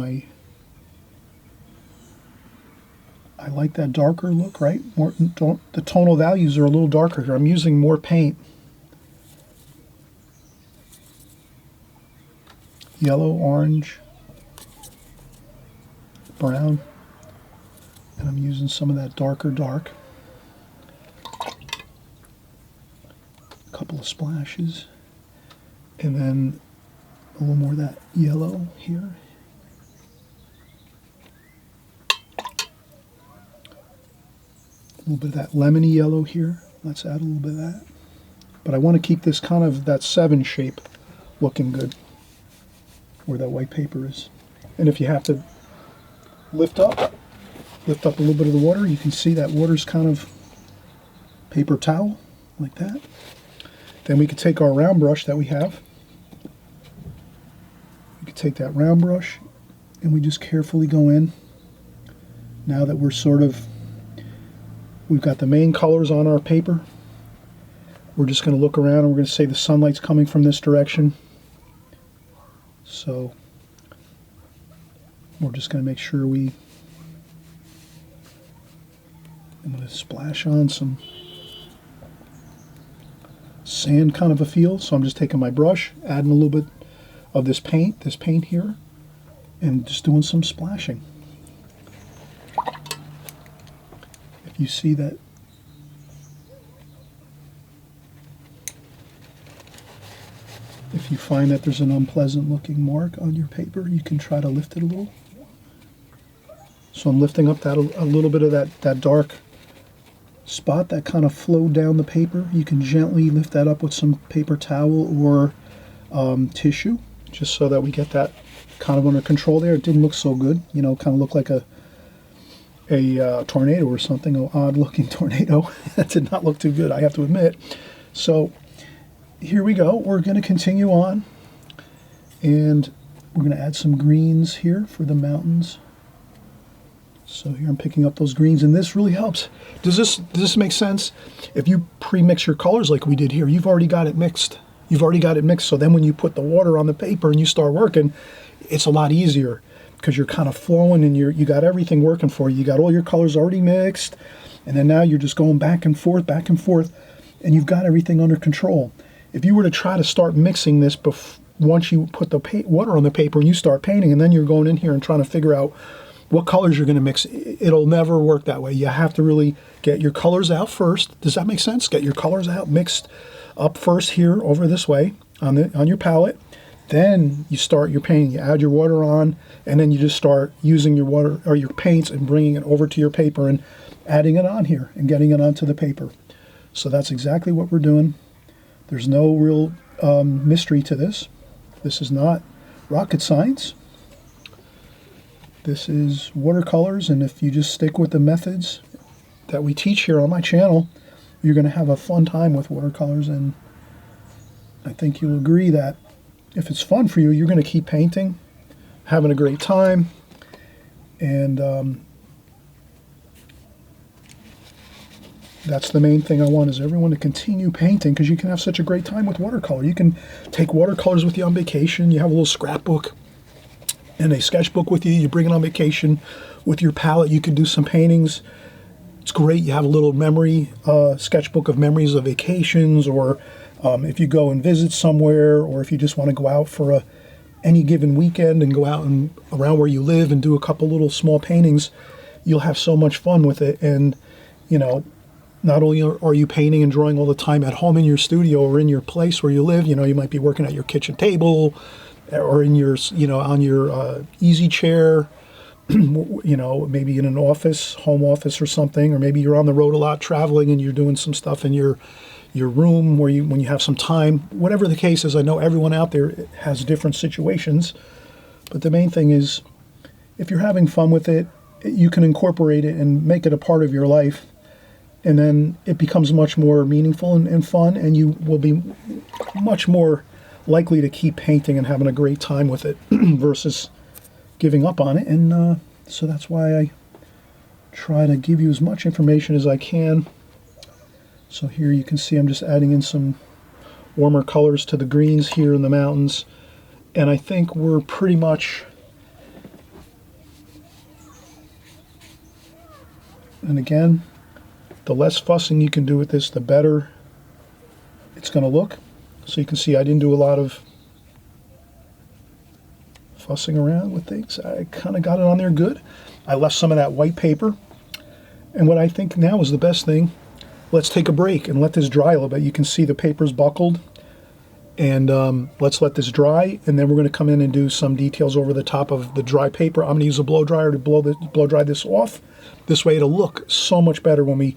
I like that darker look, right? The tonal values are a little darker here. I'm using more paint. Yellow, orange, brown, and I'm using some of that darker dark. A couple of splashes, and then a little more of that yellow here. A little bit of that lemony yellow here. Let's add a little bit of that. But I want to keep this kind of that 7 shape looking good, where that white paper is. And if you have to lift up a little bit of the water, you can see that water's kind of paper towel, like that. Then we could take our round brush that we have. We could take that round brush and we just carefully go in. Now that we've got the main colors on our paper, we're just going to look around and we're going to say the sunlight's coming from this direction. So we're just going to make sure I'm going to splash on some sand kind of a feel. So I'm just taking my brush, adding a little bit of this paint here, and just doing some splashing. If you see that, if you find that there's an unpleasant looking mark on your paper, you can try to lift it a little. So I'm lifting up that a little bit of that dark spot that kind of flowed down the paper. You can gently lift that up with some paper towel or tissue, just so that we get that kind of under control there. It didn't look so good, you know, kind of looked like a tornado or something, an odd looking tornado. That did not look too good, I have to admit. So here we go. We're going to continue on, and we're going to add some greens here for the mountains. So here I'm picking up those greens, and this really helps. Does this make sense? If you pre-mix your colors like we did here, you've already got it mixed. So then when you put the water on the paper and you start working, it's a lot easier because you're kind of flowing and you got everything working for you. You got all your colors already mixed, and then now you're just going back and forth, and you've got everything under control. If you were to try to start mixing this once you put the water on the paper and you start painting, and then you're going in here and trying to figure out what colors you're going to mix, it'll never work that way. You have to really get your colors out first. Does that make sense? Get your colors out, mixed up first here over this way on your palette. Then you start your painting. You add your water on, and then you just start using your water or your paints and bringing it over to your paper and adding it on here and getting it onto the paper. So that's exactly what we're doing. There's no real mystery to this. This is not rocket science. This is watercolors, and if you just stick with the methods that we teach here on my channel, you're going to have a fun time with watercolors, and I think you'll agree that if it's fun for you, you're going to keep painting, having a great time, and that's the main thing I want, is everyone to continue painting, because you can have such a great time with watercolor. You can take watercolors with you on vacation. You have a little scrapbook and a sketchbook with you. You bring it on vacation with your palette. You can do some paintings. It's great. You have a little memory sketchbook of memories of vacations, or if you go and visit somewhere, or if you just want to go out for any given weekend and go out and around where you live and do a couple little small paintings, you'll have so much fun with it. And, you know, not only are you painting and drawing all the time at home in your studio or in your place where you live, you know, you might be working at your kitchen table or in your, you know, on your easy chair, you know, maybe in an office, home office or something, or maybe you're on the road a lot traveling and you're doing some stuff in your room where when you have some time. Whatever the case is, I know everyone out there has different situations, but the main thing is, if you're having fun with it, you can incorporate it and make it a part of your life, and then it becomes much more meaningful and fun, and you will be much more likely to keep painting and having a great time with it versus giving up on it. And so that's why I try to give you as much information as I can. So here you can see I'm just adding in some warmer colors to the greens here in the mountains, and I think we're pretty much, and again, the less fussing you can do with this, the better it's going to look. So you can see I didn't do a lot of fussing around with things. I kind of got it on there good. I left some of that white paper, and what I think now is the best thing, let's take a break and let this dry a little bit. You can see the paper's buckled, and let's let this dry, and then we're going to come in and do some details over the top of the dry paper. I'm going to use a blow dryer to blow dry this off. This way it'll look so much better when we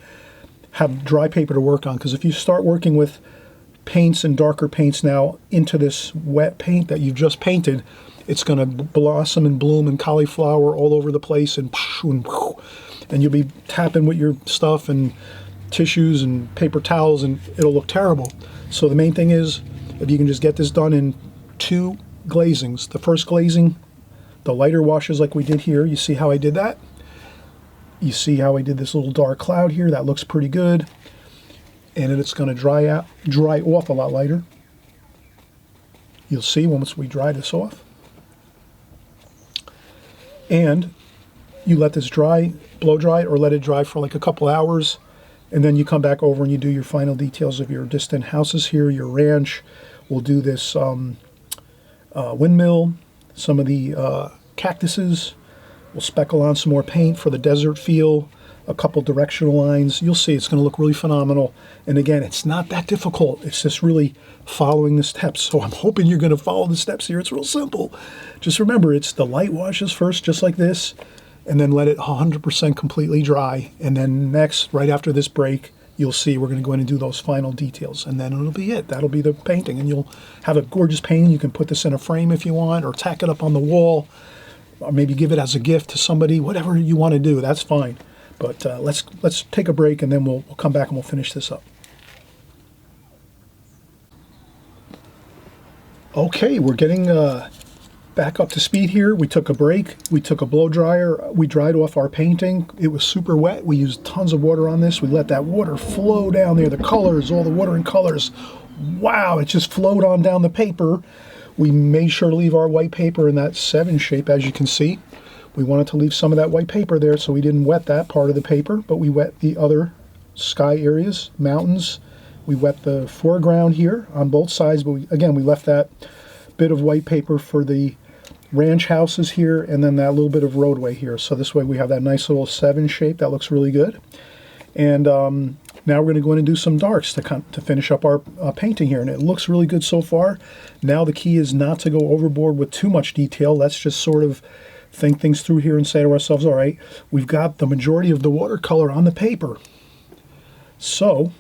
have dry paper to work on, because if you start working with paints and darker paints now into this wet paint that you've just painted, it's going to blossom and bloom and cauliflower all over the place, and you'll be tapping with your stuff and tissues and paper towels, and it'll look terrible. So the main thing is, if you can just get this done in 2 glazings. The first glazing, the lighter washes like we did here. You see how I did that? You see how I did this little dark cloud here? That looks pretty good. And it's going to dry off a lot lighter. You'll see once we dry this off. And you let this dry, blow dry it, or let it dry for like a couple hours, and then you come back over and you do your final details of your distant houses here, your ranch. We'll do this windmill, some of the cactuses. We'll speckle on some more paint for the desert feel, a couple directional lines. You'll see it's going to look really phenomenal. And again, it's not that difficult. It's just really following the steps. So I'm hoping you're going to follow the steps here. It's real simple. Just remember, it's the light washes first, just like this, and then let it 100% completely dry. And then next, right after this break, you'll see we're going to go in and do those final details. And then it'll be it. That'll be the painting. And you'll have a gorgeous painting. You can put this in a frame if you want, or tack it up on the wall, or maybe give it as a gift to somebody. Whatever you want to do, that's fine. But let's take a break, and then we'll come back and we'll finish this up. Okay, we're getting back up to speed here. We took a break. We took a blow dryer. We dried off our painting. It was super wet. We used tons of water on this. We let that water flow down there. The colors, all the water and colors. Wow, it just flowed on down the paper. We made sure to leave our white paper in that 7 shape, as you can see. We wanted to leave some of that white paper there so we didn't wet that part of the paper, but we wet the other sky areas, mountains. We wet the foreground here on both sides, but again, we left that bit of white paper for the ranch houses here, and then that little bit of roadway here. So this way we have that nice little 7 shape. That looks really good. And now we're going to go in and do some darks to finish up our painting here. And it looks really good so far. Now the key is not to go overboard with too much detail. Let's just sort of think things through here and say to ourselves, all right, we've got the majority of the watercolor on the paper. So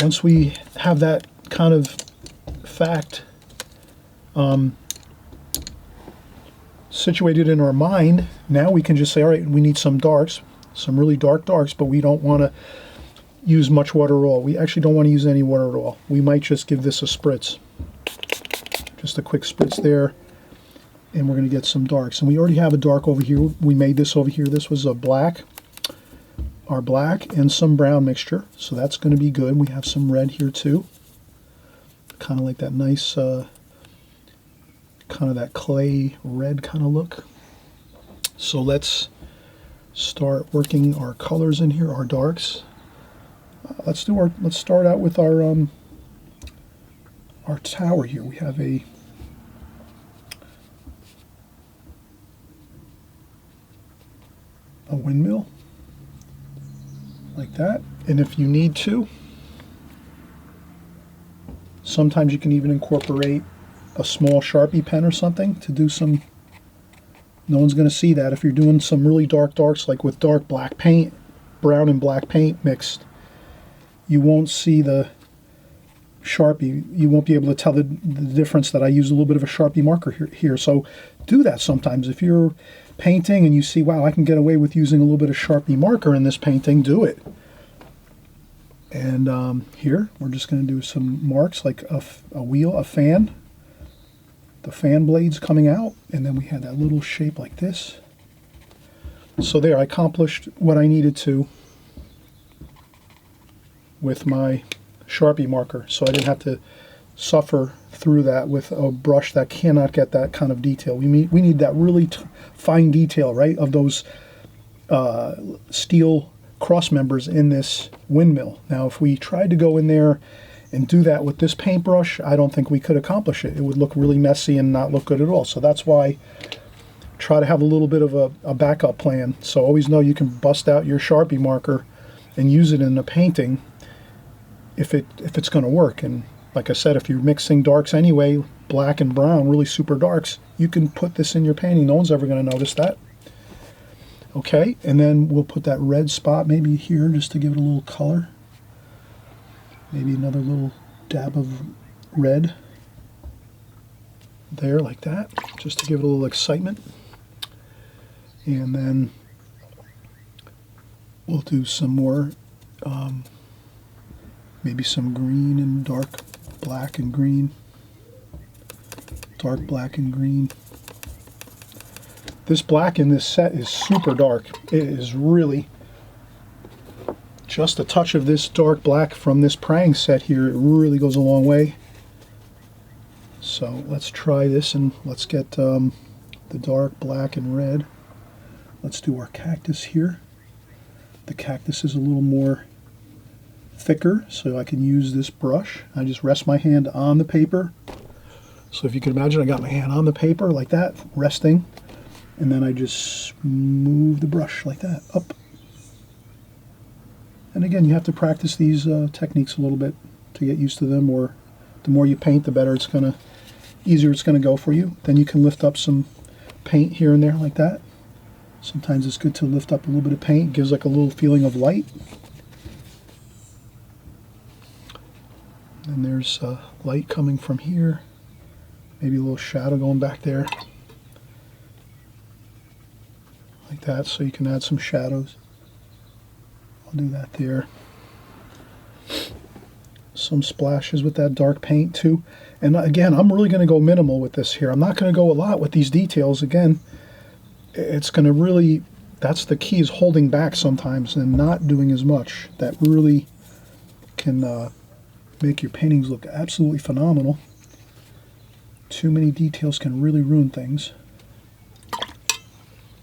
once we have that kind of fact situated in our mind, now we can just say, all right, we need some darks, some really dark darks, but we don't want to use much water at all. We actually don't want to use any water at all. We might just give this a spritz. Just a quick spritz there, and we're going to get some darks. And we already have a dark over here. We made this over here. This was a black, our black and some brown mixture, so that's going to be good. We have some red here too, kind of like that nice kind of that clay red kind of look. So let's start working our colors in here, our darks. Let's start out with our tower here. We have a windmill like that, and if you need to, sometimes you can even incorporate a small Sharpie pen or something to do some, no one's going to see that. If you're doing some really dark darks, like with dark black paint, brown and black paint mixed, you won't see the Sharpie. You won't be able to tell the difference that I use a little bit of a Sharpie marker here. So do that sometimes. If you're painting and you see, wow, I can get away with using a little bit of Sharpie marker in this painting, do it. And here, we're just going to do some marks like a wheel, a fan, the fan blades coming out, and then we had that little shape like this. So there, I accomplished what I needed to with my Sharpie marker, so I didn't have to suffer through that with a brush that cannot get that kind of detail. We need that really fine detail, right, of those steel cross members in this windmill. Now, if we tried to go in there and do that with this paintbrush, I don't think we could accomplish it. It would look really messy and not look good at all. So that's why try to have a little bit of a backup plan. So always know you can bust out your Sharpie marker and use it in a painting if it's going to work. And like I said, if you're mixing darks anyway, black and brown, really super darks, you can put this in your painting. No one's ever going to notice that. Okay, and then we'll put that red spot maybe here just to give it a little color. Maybe another little dab of red there like that, just to give it a little excitement. And then we'll do some more, maybe some green and dark black and green, dark black and green. This black in this set is super dark. It is really just a touch of this dark black from this Prang set here. It really goes a long way. So let's try this and let's get the dark black and red. Let's do our cactus here. The cactus is a little more thicker, so I can use this brush. I just rest my hand on the paper. So if you can imagine, I got my hand on the paper like that, resting. And then I just move the brush like that, up. And again, you have to practice these techniques a little bit to get used to them, or the more you paint, the better easier it's gonna go for you. Then you can lift up some paint here and there like that. Sometimes it's good to lift up a little bit of paint. It gives like a little feeling of light. And there's light coming from here. Maybe a little shadow going back there. Like that, so you can add some shadows. I'll do that there. Some splashes with that dark paint too. And again, I'm really going to go minimal with this here. I'm not going to go a lot with these details. Again, it's going to really, that's the key, is holding back sometimes and not doing as much. That really can make your paintings look absolutely phenomenal. Too many details can really ruin things.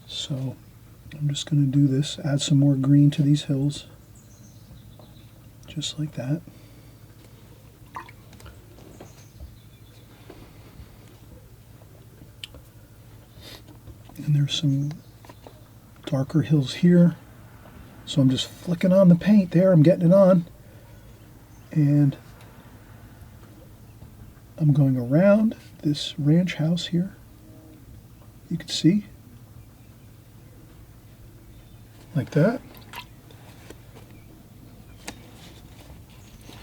So I'm just going to do this, add some more green to these hills, just like that. And there's some darker hills here. So I'm just flicking on the paint there, I'm getting it on. And I'm going around this ranch house here. You can see. Like that.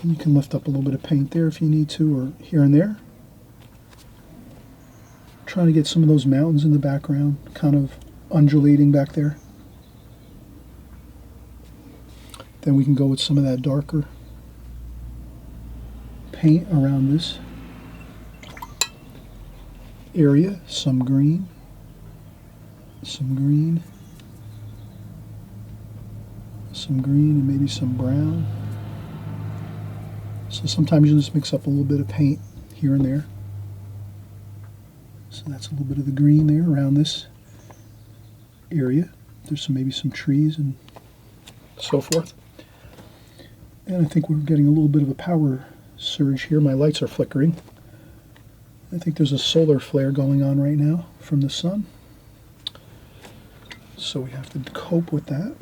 And you can lift up a little bit of paint there if you need to, or here and there. Trying to get some of those mountains in the background, kind of undulating back there. Then we can go with some of that darker paint around this area. Some green, some green, some green, and maybe some brown. So sometimes you just mix up a little bit of paint here and there. So that's a little bit of the green there around this area. There's maybe some trees and so forth. And I think we're getting a little bit of a power surge here. My lights are flickering. I think there's a solar flare going on right now from the sun. So we have to cope with that.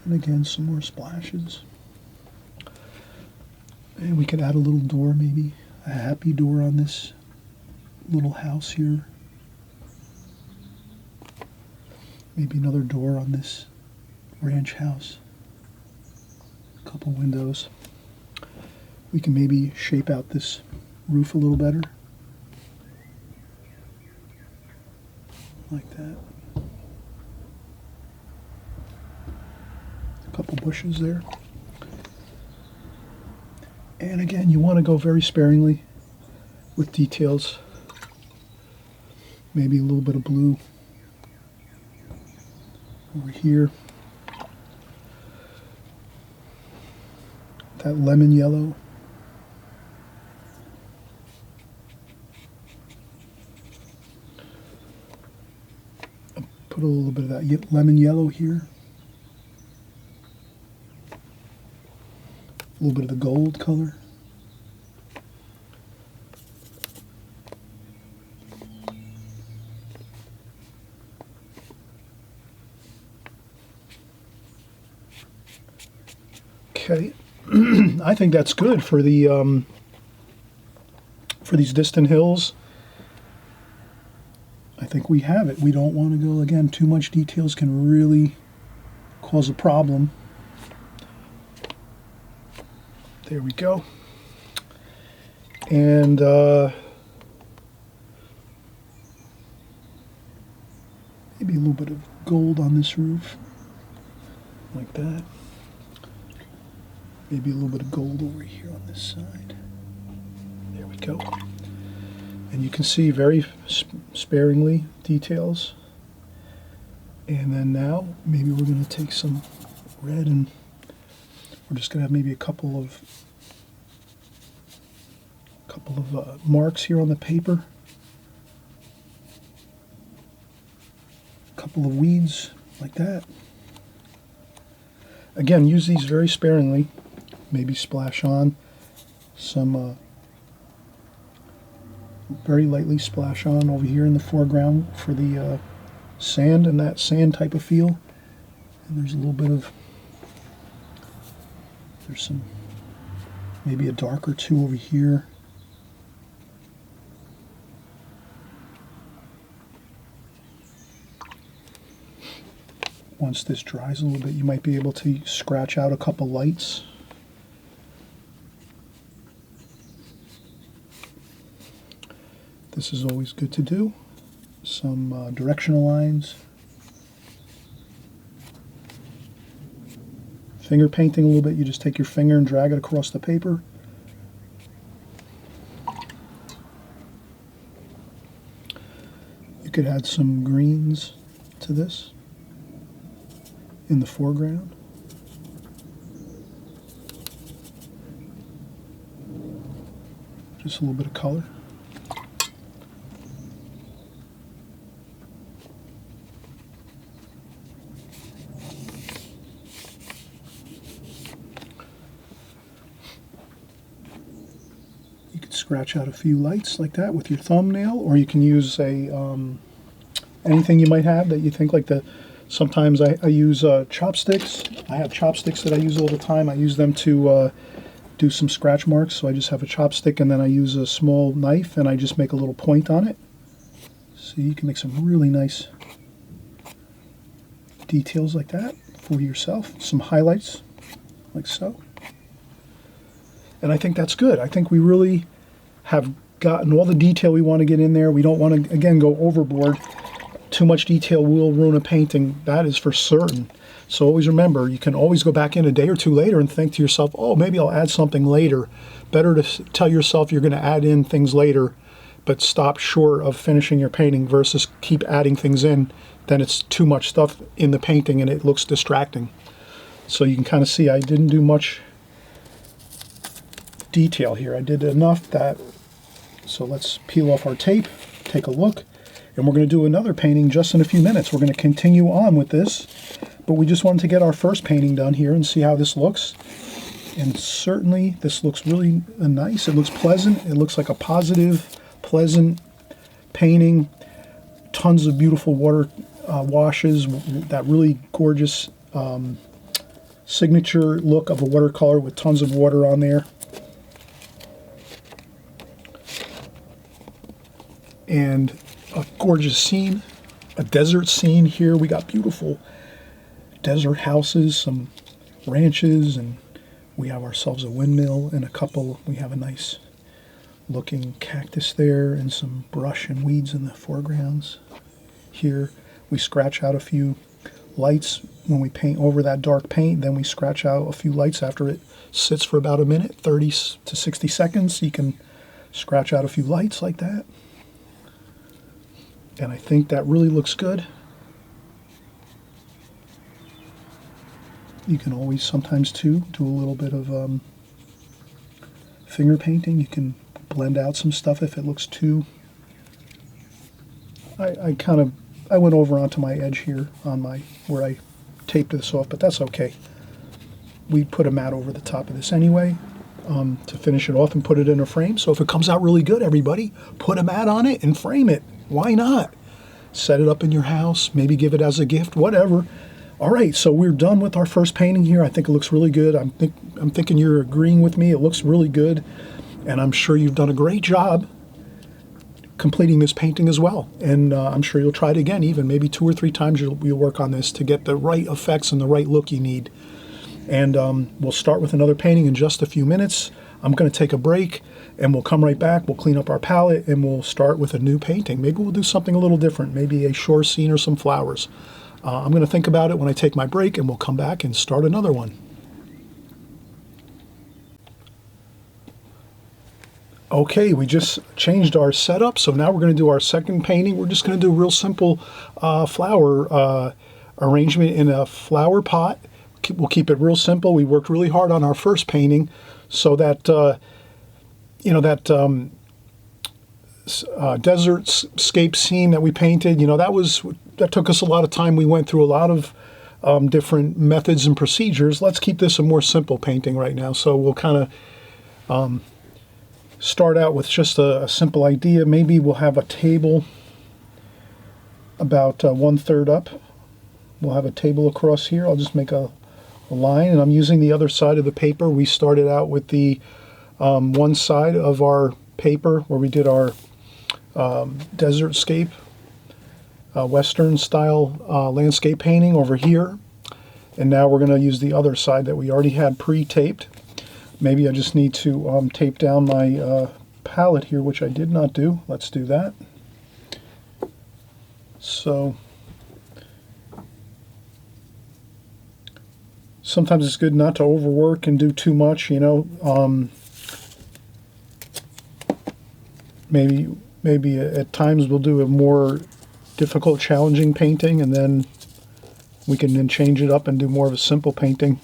And again, some more splashes. And we could add a little door, maybe a happy door on this little house here. Maybe another door on this ranch house. A couple windows. We can maybe shape out this roof a little better. Like that. A couple bushes there. And again, you want to go very sparingly with details. Maybe a little bit of blue over here. That lemon yellow. Put a little bit of that lemon yellow here. A little bit of the gold color. Okay, I think that's good for the for these distant hills. I think we have it. We don't want to go, again, too much details can really cause a problem. There we go. And maybe a little bit of gold on this roof, like that. Maybe a little bit of gold over here on this side. There we go. And you can see very sparingly details. And then now, maybe we're going to take some red and we're just going to have maybe a couple of marks here on the paper. A couple of weeds like that. Again, use these very sparingly. Maybe splash on some, very lightly splash on over here in the foreground for the sand and that sand type of feel. And there's a little bit of, there's some, maybe a dark or two over here. Once this dries a little bit, you might be able to scratch out a couple lights. This is always good to do. Some directional lines. Finger painting a little bit, you just take your finger and drag it across the paper. You could add some greens to this in the foreground. Just a little bit of color. You could scratch out a few lights like that with your thumbnail, or you can use a anything you might have that you think like the. Sometimes I use chopsticks. I have chopsticks that I use all the time. I use them to do some scratch marks. So I just have a chopstick and then I use a small knife and I just make a little point on it. So you can make some really nice details like that for yourself. Some highlights like so. And I think that's good. I think we really have gotten all the detail we want to get in there. We don't want to, again, go overboard. Too much detail will ruin a painting, that is for certain. So always remember, you can always go back in a day or two later and think to yourself, oh, maybe I'll add something later. Better to tell yourself you're going to add in things later, but stop short of finishing your painting versus keep adding things in. Then it's too much stuff in the painting and it looks distracting. So you can kind of see I didn't do much detail here. I did enough that, so let's peel off our tape, take a look. And we're going to do another painting just in a few minutes. We're going to continue on with this, but we just wanted to get our first painting done here and see how this looks. And certainly this looks really nice. It looks pleasant. It looks like a positive, pleasant painting. Tons of beautiful water washes, that really gorgeous signature look of a watercolor with tons of water on there. And a gorgeous scene, a desert scene here. We got beautiful desert houses, some ranches, and we have ourselves a windmill and a couple. We have a nice looking cactus there and some brush and weeds in the foregrounds. Here we scratch out a few lights when we paint over that dark paint. Then we scratch out a few lights after it sits for about a minute, 30 to 60 seconds. You can scratch out a few lights like that. And I think that really looks good. You can always sometimes too do a little bit of finger painting. You can blend out some stuff if it looks too. I went over onto my edge here on my where I taped this off, but that's okay. We put a mat over the top of this anyway to finish it off and put it in a frame. So if it comes out really good, everybody, put a mat on it and frame it. Why not? Set it up in your house, maybe give it as a gift, whatever. All right, so we're done with our first painting here. I think it looks really good. I'm thinking you're agreeing with me. It looks really good, and I'm sure you've done a great job completing this painting as well. And I'm sure you'll try it again, even maybe 2 or 3 times you'll work on this to get the right effects and the right look you need. And we'll start with another painting in just a few minutes. I'm going to take a break, and we'll come right back. We'll clean up our palette, and we'll start with a new painting. Maybe we'll do something a little different, maybe a shore scene or some flowers. I'm going to think about it when I take my break, and we'll come back and start another one. Okay, we just changed our setup, so now we're going to do our second painting. We're just going to do a real simple flower arrangement in a flower pot. We'll keep it real simple. We worked really hard on our first painting, so that desertscape scene that we painted, that took us a lot of time. We went through a lot of different methods and procedures. Let's keep this a more simple painting right now. So we'll kind of start out with just a simple idea. Maybe we'll have a table about 1/3 up. We'll have a table across here. I'll just make a line, and I'm using the other side of the paper. We started out with the one side of our paper where we did our desertscape, Western style landscape painting over here. And now we're going to use the other side that we already had pre-taped. Maybe I just need to tape down my palette here, which I did not do. Let's do that. So sometimes it's good not to overwork and do too much, Maybe at times we'll do a more difficult, challenging painting, and then we can then change it up and do more of a simple painting.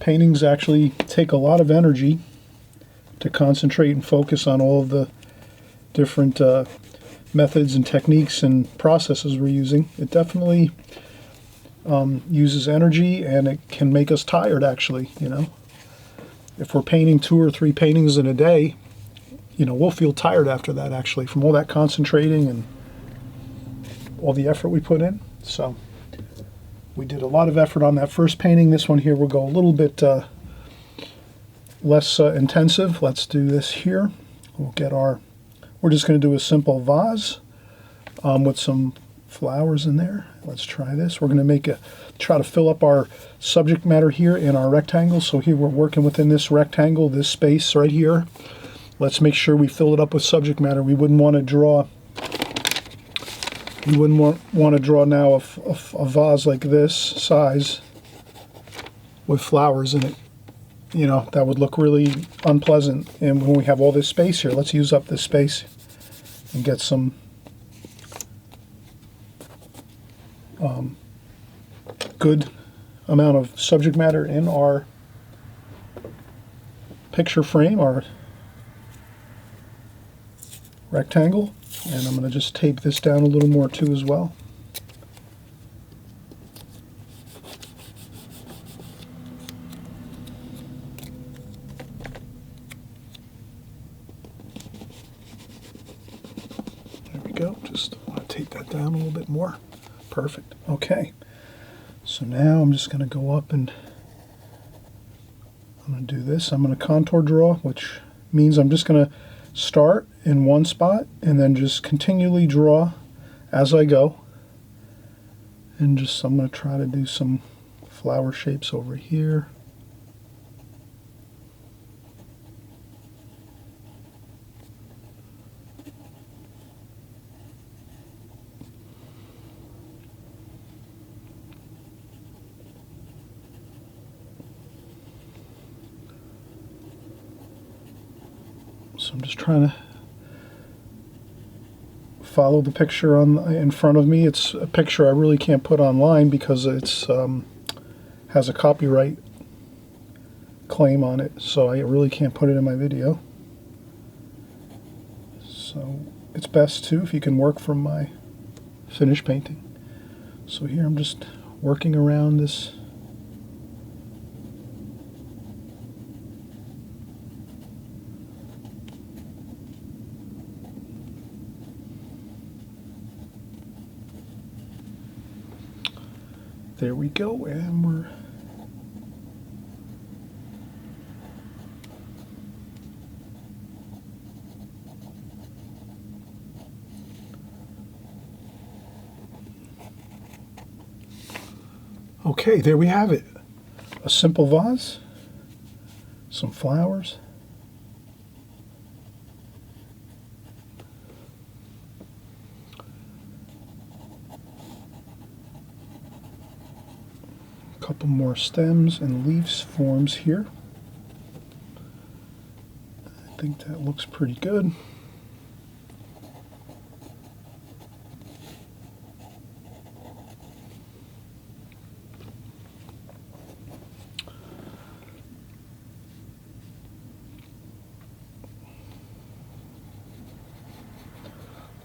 Paintings actually take a lot of energy to concentrate and focus on all of the different methods and techniques and processes we're using. It definitely uses energy, and it can make us tired, actually. If we're painting 2 or 3 paintings in a day, we'll feel tired after that, actually, from all that concentrating and all the effort we put in. So we did a lot of effort on that first painting. This one here will go a little bit less intensive. Let's do this here. We're just going to do a simple vase with some flowers in there. Let's try this. We're going to try to fill up our subject matter here in our rectangle. So here we're working within this rectangle, this space right here. Let's make sure we fill it up with subject matter. We wouldn't want to draw now a vase like this size with flowers in it. That would look really unpleasant. And when we have all this space here, let's use up this space and get some good amount of subject matter in our picture frame, our rectangle. And I'm going to just tape this down a little more too as well. There we go. Just want to tape that down a little bit more. Perfect. Okay. So now I'm just going to go up and I'm going to do this. I'm going to contour draw, which means I'm just going to start in one spot and then just continually draw as I go. And I'm going to try to do some flower shapes over here. So I'm just trying to follow the picture in front of me. It's a picture I really can't put online because it's has a copyright claim on it, so I really can't put it in my video. So it's best too if you can work from my finished painting. So here I'm just working around this. There we go, and we're okay, there we have it. A simple vase, some flowers, couple more stems and leaves forms here. I think that looks pretty good.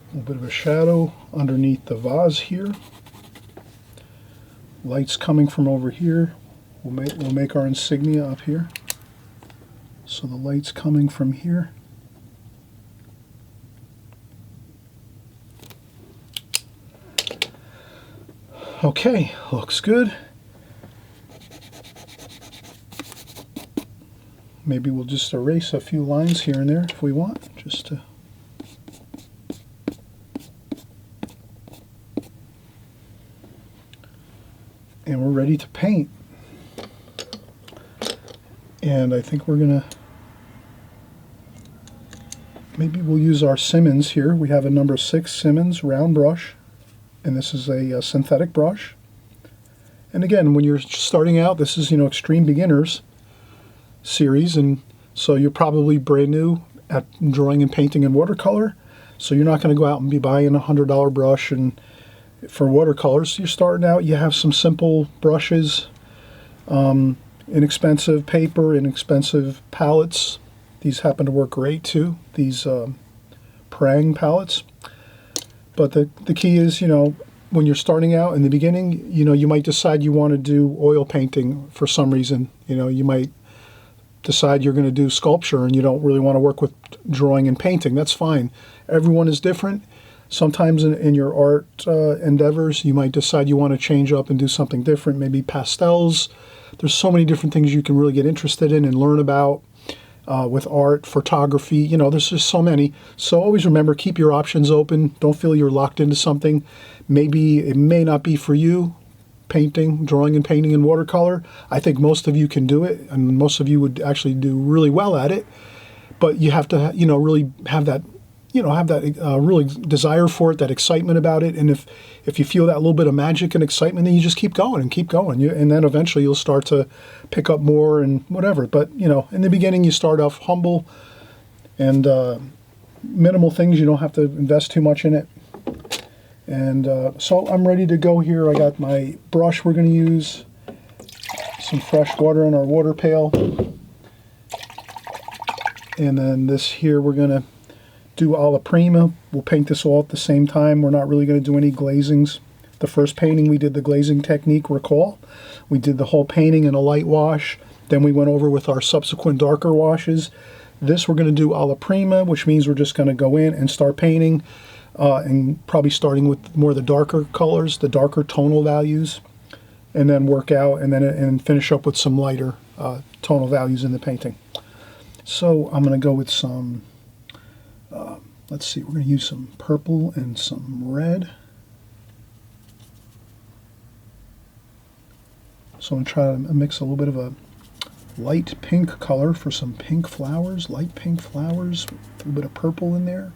A little bit of a shadow underneath the vase here. Lights coming from over here. We'll make our insignia up here. So the light's coming from here. Okay, looks good. Maybe we'll just erase a few lines here and there if we want, just to and we're ready to paint. And I think we're gonna, maybe we'll use our Simmons here. We have a number 6 Simmons round brush, and this is a synthetic brush. And again, when you're starting out, this is, Extreme Beginners series, and so you're probably brand new at drawing and painting in watercolor, so you're not going to go out and be buying a $100 brush and for watercolors. You're starting out, you have some simple brushes, inexpensive paper, inexpensive palettes. These happen to work great too, these prang palettes. But the key is, when you're starting out in the beginning, you might decide you want to do oil painting for some reason. You might decide you're going to do sculpture and you don't really want to work with drawing and painting. That's fine. Everyone is different. Sometimes in your art endeavors, you might decide you want to change up and do something different, maybe pastels. There's so many different things you can really get interested in and learn about with art, photography. There's just so many. So always remember, keep your options open. Don't feel you're locked into something. Maybe it may not be for you, painting, drawing and painting in watercolor. I think most of you can do it, and most of you would actually do really well at it. But you have to, really have that, really desire for it, that excitement about it. And if you feel that little bit of magic and excitement, then you just keep going and keep going. And then eventually you'll start to pick up more and whatever. But, in the beginning you start off humble and minimal things. You don't have to invest too much in it. And so I'm ready to go here. I got my brush we're going to use, some fresh water in our water pail. And then this here we're going to do alla prima. We'll paint this all at the same time. We're not really going to do any glazings. The first painting we did the glazing technique, recall. We did the whole painting in a light wash. Then we went over with our subsequent darker washes. This we're going to do alla prima, which means we're just going to go in and start painting. And probably starting with more of the darker colors, the darker tonal values, and then work out and finish up with some lighter tonal values in the painting. So I'm going to go with some, let's see, we're going to use some purple and some red. So I'm going to try to mix a little bit of a light pink color for some pink flowers, light pink flowers, a little bit of purple in there.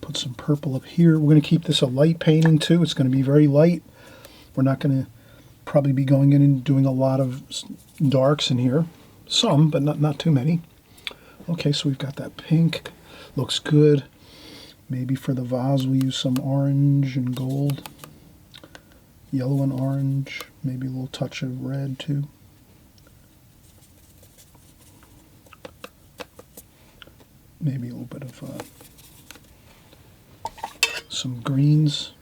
Put some purple up here. We're going to keep this a light painting too. It's going to be very light. We're not going to probably be going in and doing a lot of darks in here. Some, but not too many. Okay, so we've got that pink. Looks good. Maybe for the vase we use some orange and gold. Yellow and orange. Maybe a little touch of red too. Maybe a little bit of some greens.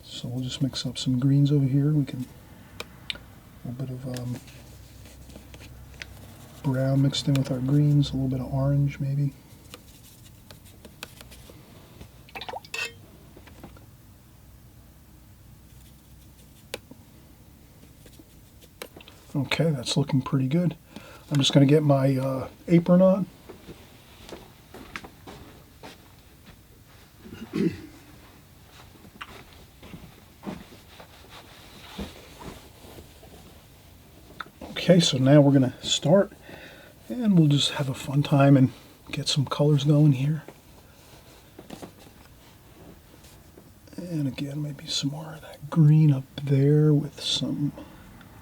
So we'll just mix up some greens over here. We can, a little bit of brown mixed in with our greens, a little bit of orange maybe. Okay, that's looking pretty good. I'm just going to get my apron on. Okay, so now we're going to start, and we'll just have a fun time and get some colors going here. And again, maybe some more of that green up there with some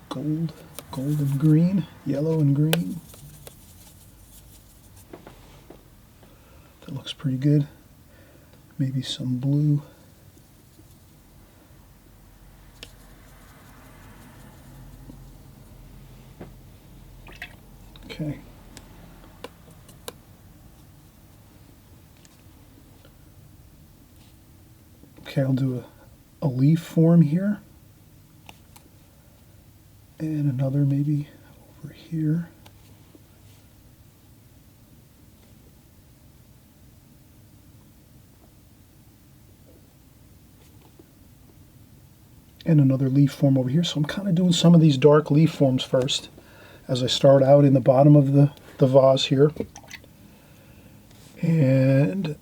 gold and green, yellow and green. That looks pretty good. Maybe some blue. Okay. Okay, I'll do a leaf form here. And another maybe over here. And another leaf form over here. So I'm kind of doing some of these dark leaf forms first as I start out in the bottom of the vase here. And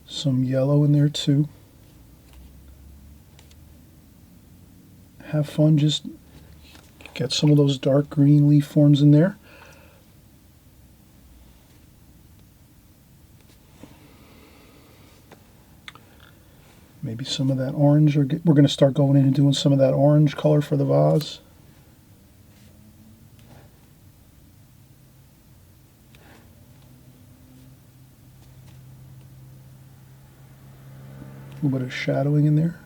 some yellow in there too. Have fun, just get some of those dark green leaf forms in there. Maybe some of that orange, or we're going to start going in and doing some of that orange color for the vase. bit of shadowing in there.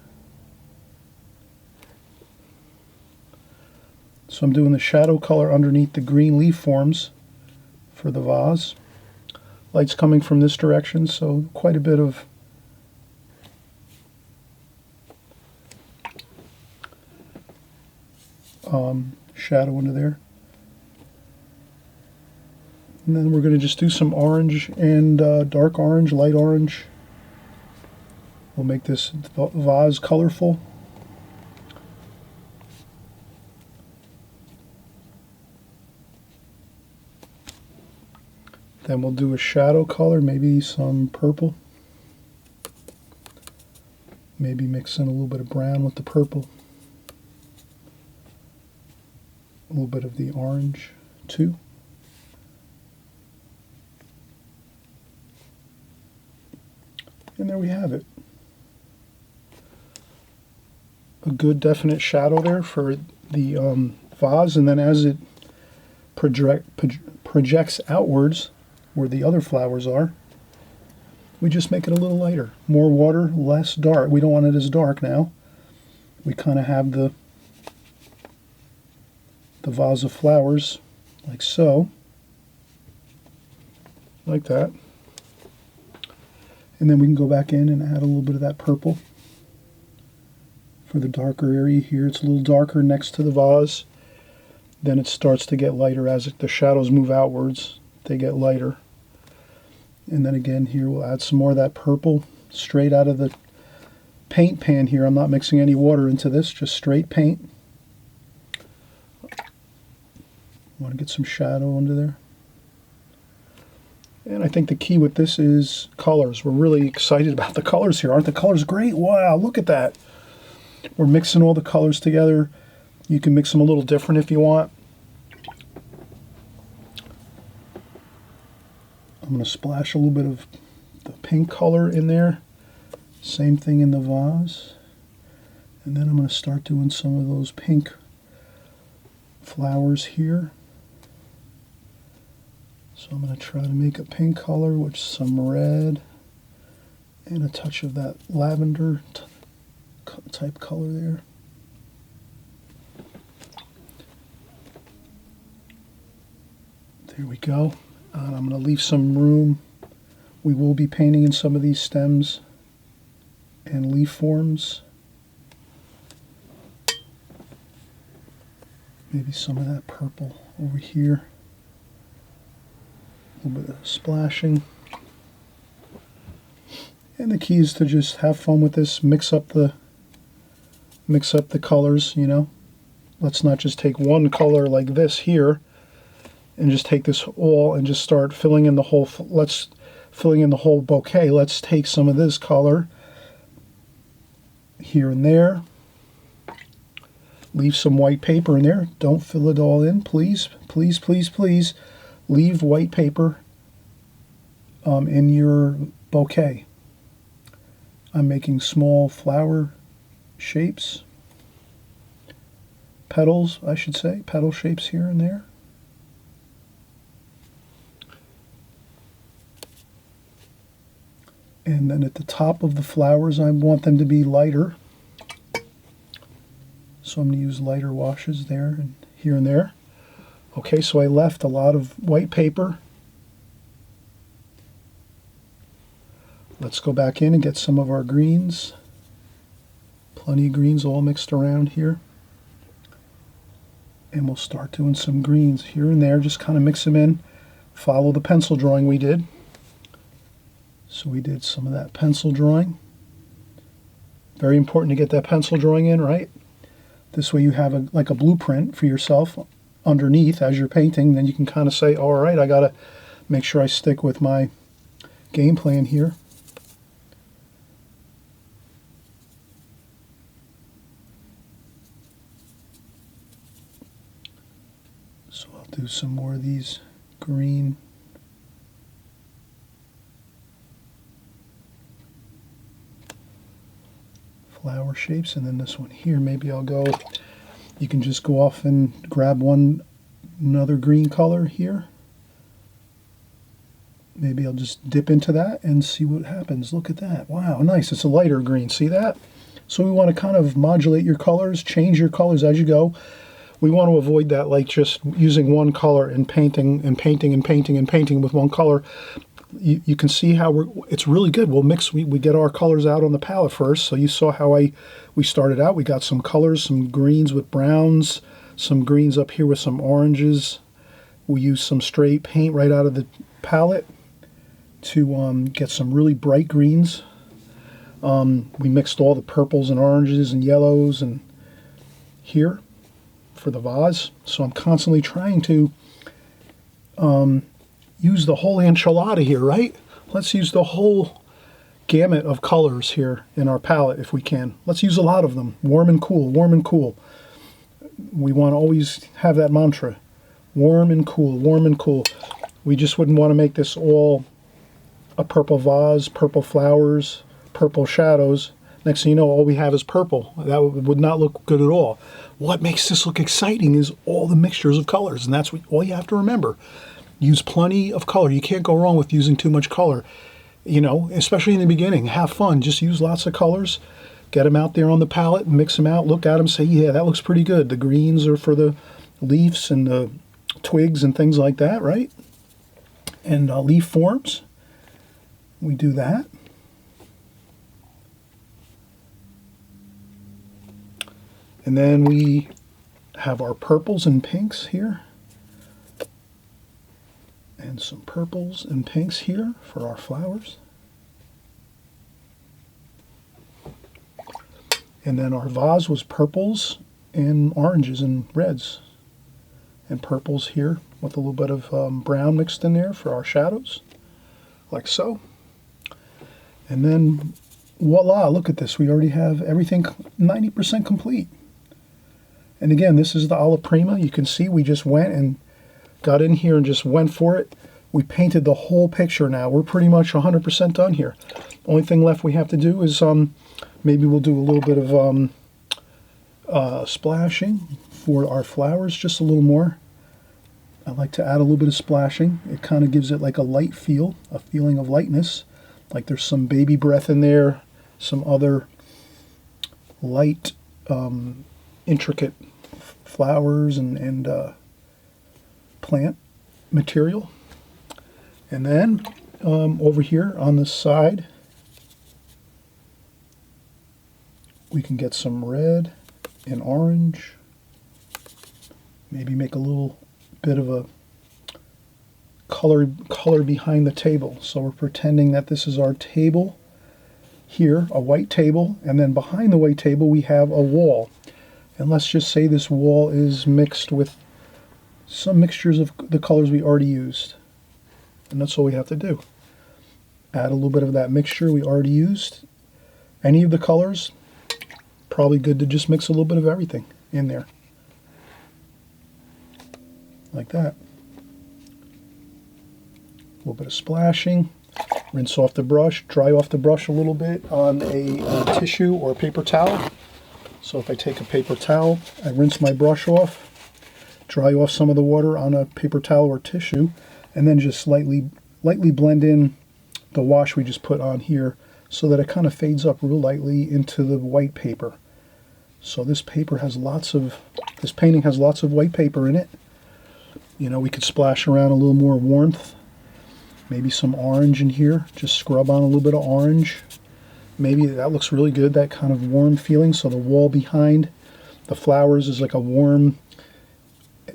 So I'm doing the shadow color underneath the green leaf forms for the vase. Light's coming from this direction, so quite a bit of shadow into there. And then we're going to just do some orange and dark orange, light orange. We'll make this vase colorful. Then we'll do a shadow color, maybe some purple. Maybe mix in a little bit of brown with the purple. A little bit of the orange too. And there we have it. A good definite shadow there for the vase, and then as it projects outwards where the other flowers are, we just make it a little lighter. More water, less dark. We don't want it as dark now. We kind of have the vase of flowers like so, like that. And then we can go back in and add a little bit of that purple for the darker area here. It's a little darker next to the vase. Then it starts to get lighter as the shadows move outwards. They get lighter. And then again here we'll add some more of that purple straight out of the paint pan here. I'm not mixing any water into this, just straight paint. Want to get some shadow under there. And I think the key with this is colors. We're really excited about the colors here. Aren't the colors great? Wow, look at that. We're mixing all the colors together. You can mix them a little different if you want. I'm going to splash a little bit of the pink color in there. Same thing in the vase. And then I'm going to start doing some of those pink flowers here. So I'm going to try to make a pink color with some red and a touch of that lavender type color there. There we go. And I'm going to leave some room. We will be painting in some of these stems and leaf forms. Maybe some of that purple over here. A little bit of splashing. And the key is to just have fun with this, mix up the colors, you know. Let's not just take one color like this here and just take this all and just start filling in the whole bouquet. Let's take some of this color here and there. Leave some white paper in there. Don't fill it all in, please. Please, please, please. Leave white paper in your bouquet. I'm making small flower shapes, petals, I should say, petal shapes here and there. And then at the top of the flowers, I want them to be lighter. So I'm going to use lighter washes there and here and there. Okay, so I left a lot of white paper. Let's go back in and get some of our greens. Plenty of greens all mixed around here. And we'll start doing some greens here and there. Just kind of mix them in. Follow the pencil drawing we did. So we did some of that pencil drawing. Very important to get that pencil drawing in, right? This way you have like a blueprint for yourself underneath as you're painting. Then you can kind of say, all right, I got to make sure I stick with my game plan here. So I'll do some more of these green flower shapes, and then this one here, maybe I'll go, you can just go off and grab another green color here. Maybe I'll just dip into that and see what happens. Look at that. Wow, nice. It's a lighter green. See that? So we want to kind of modulate your colors, change your colors as you go. We want to avoid that, like just using one color and painting and painting and painting and painting with one color. You can see how it's really good. We'll mix, we get our colors out on the palette first. So you saw how we started out. We got some colors, some greens with browns, some greens up here with some oranges. We use some straight paint right out of the palette to get some really bright greens. We mixed all the purples and oranges and yellows and here for the vase. So I'm constantly trying to use the whole enchilada here, right? Let's use the whole gamut of colors here in our palette if we can. Let's use a lot of them. Warm and cool, warm and cool. We want to always have that mantra. Warm and cool, warm and cool. We just wouldn't want to make this all a purple vase, purple flowers, purple shadows. Next thing you know, all we have is purple. That would not look good at all. What makes this look exciting is all the mixtures of colors, and that's all you have to remember. Use plenty of color. You can't go wrong with using too much color, you know, especially in the beginning. Have fun. Just use lots of colors. Get them out there on the palette, mix them out, look at them, say, yeah, that looks pretty good. The greens are for the leaves and the twigs and things like that, right? And leaf forms. We do that. And then we have our purples and pinks here. And some purples and pinks here for our flowers. And then our vase was purples and oranges and reds. And purples here with a little bit of brown mixed in there for our shadows, like so. And then voila, look at this. We already have everything 90% complete. And again, this is the alla prima. You can see we just went and got in here and just went for it. We painted the whole picture now. We're pretty much 100% done here. Only thing left we have to do is maybe we'll do a little bit of splashing for our flowers, just a little more. I like to add a little bit of splashing. It kind of gives it like a light feel, a feeling of lightness. Like there's some baby breath in there, some other light, intricate flowers and plant material. And then over here on the side, we can get some red and orange. Maybe make a little bit of a color behind the table. So we're pretending that this is our table here, a white table, and then behind the white table we have a wall. And let's just say this wall is mixed with some mixtures of the colors we already used. And that's all we have to do. Add a little bit of that mixture we already used. Any of the colors, probably good to just mix a little bit of everything in there. Like that. A little bit of splashing. Rinse off the brush, dry off the brush a little bit on a tissue or a paper towel. So if I take a paper towel, I rinse my brush off, dry off some of the water on a paper towel or tissue, and then just lightly blend in the wash we just put on here so that it kind of fades up real lightly into the white paper. So this paper has this painting has lots of white paper in it. You know, we could splash around a little more warmth. Maybe some orange in here. Just scrub on a little bit of orange. Maybe that looks really good, that kind of warm feeling. So the wall behind the flowers is like a warm,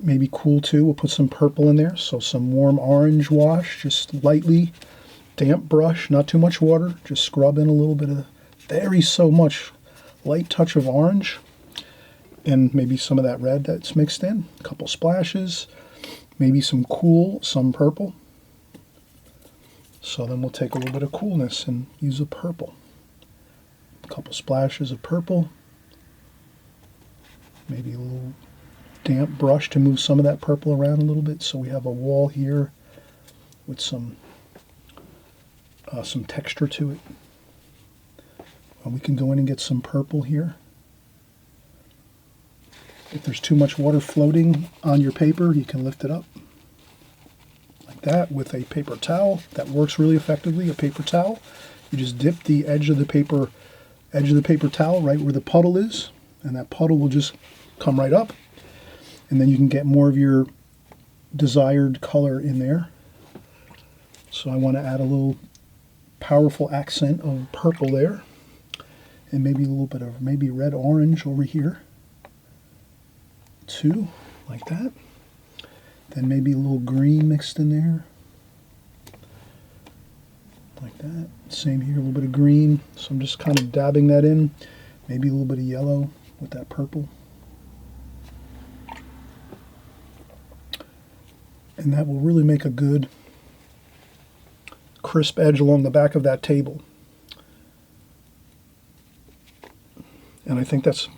maybe cool too. We'll put some purple in there. So some warm orange wash, just lightly. Damp brush, not too much water. Just scrub in a little bit of, so much light touch of orange. And maybe some of that red that's mixed in. A couple splashes. Maybe some purple. So then we'll take a little bit of coolness and use a purple. A couple splashes of purple. Maybe a little damp brush to move some of that purple around a little bit. So we have a wall here with some texture to it. And we can go in and get some purple here. If there's too much water floating on your paper, you can lift it up like like that with a paper towel. That works really effectively, a paper towel. You just dip the edge of the paper towel right where the puddle is, and that puddle will just come right up, and then you can get more of your desired color in there. So I want to add a little powerful accent of purple there, and maybe a little bit of maybe red orange over here too, like that. Then maybe a little green mixed in there, like that. Same here, a little bit of green. So I'm just kind of dabbing that in. Maybe a little bit of yellow with that purple. And that will really make a good crisp edge along the back of that table. And I think that's,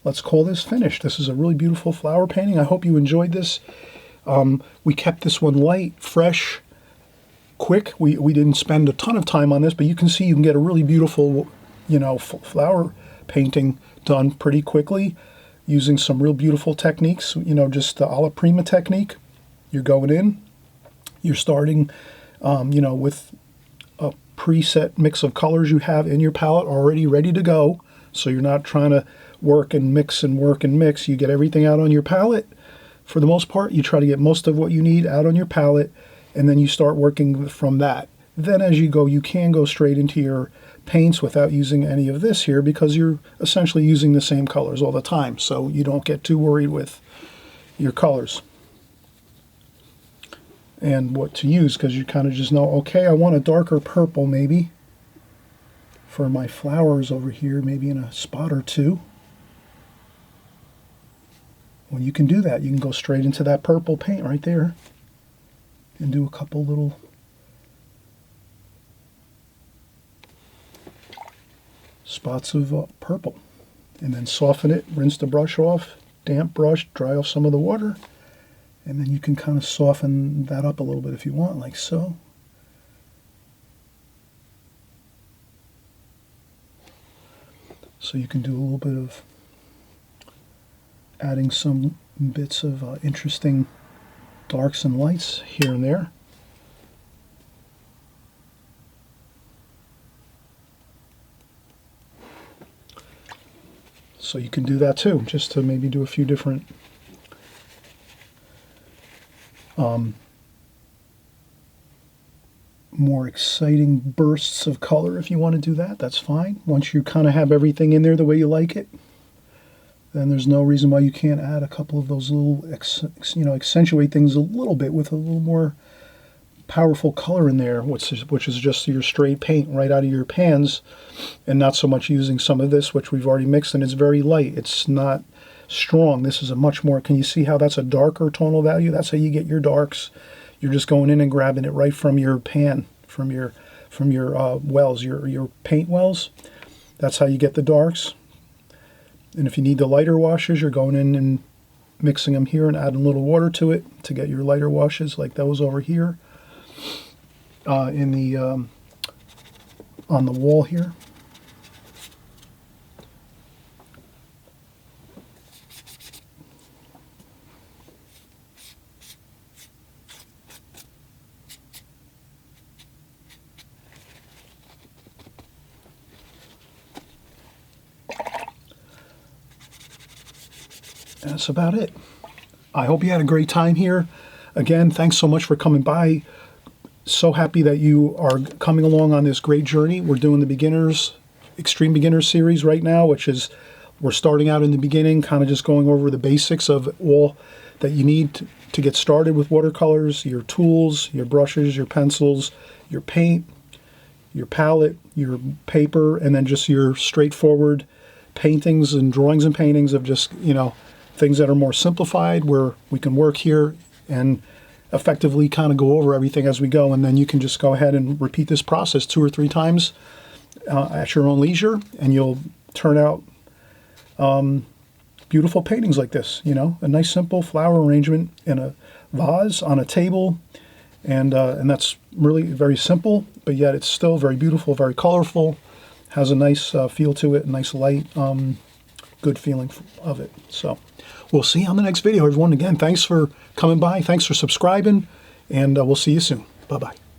let's call this finished. This is a really beautiful flower painting. I hope you enjoyed this. We kept this one light, fresh, quick. We didn't spend a ton of time on this, but you can see you can get a really beautiful, flower painting done pretty quickly using some real beautiful techniques, just the alla prima technique. You're going in, you're starting, with a preset mix of colors you have in your palette already ready to go. So you're not trying to work and mix and work and mix. You get everything out on your palette. For the most part, you try to get most of what you need out on your palette, and then you start working from that. Then as you go, you can go straight into your paints without using any of this here, because you're essentially using the same colors all the time, so you don't get too worried with your colors and what to use, because you kind of just know, okay, I want a darker purple maybe for my flowers over here, maybe in a spot or two. When you can do that, you can go straight into that purple paint right there and do a couple little spots of purple, and then soften it, rinse the brush off, damp brush, dry off some of the water, and then you can kind of soften that up a little bit if you want, like so. So you can do a little bit of adding some bits of interesting darks and lights here and there. So you can do that too, just to maybe do a few different more exciting bursts of color. If you want to do that, that's fine. Once you kind of have everything in there the way you like it, then there's no reason why you can't add a couple of those little, accentuate things a little bit with a little more powerful color in there, which is just your straight paint right out of your pans, and not so much using some of this, which we've already mixed, and it's very light. It's not strong. This is a much more, can you see how that's a darker tonal value? That's how you get your darks. You're just going in and grabbing it right from your pan, from your wells, your paint wells. That's how you get the darks. And if you need the lighter washes, you're going in and mixing them here and adding a little water to it to get your lighter washes, like those over here in the on the wall here. That's about it. I hope you had a great time here. Again, thanks so much for coming by. So happy that you are coming along on this great journey. We're doing the Extreme Beginners series right now, which is, we're starting out in the beginning, kind of just going over the basics of all that you need to get started with watercolors, your tools, your brushes, your pencils, your paint, your palette, your paper, and then just your straightforward paintings and drawings and paintings of just, things that are more simplified, where we can work here and effectively kind of go over everything as we go, and then you can just go ahead and repeat this process 2 or 3 times at your own leisure, and you'll turn out beautiful paintings like this. A nice simple flower arrangement in a vase on a table, and that's really very simple, but yet it's still very beautiful, very colorful, has a nice feel to it, a nice light, good feeling of it. So we'll see you on the next video, everyone. Again, thanks for coming by. Thanks for subscribing. and we'll see you soon. Bye-bye.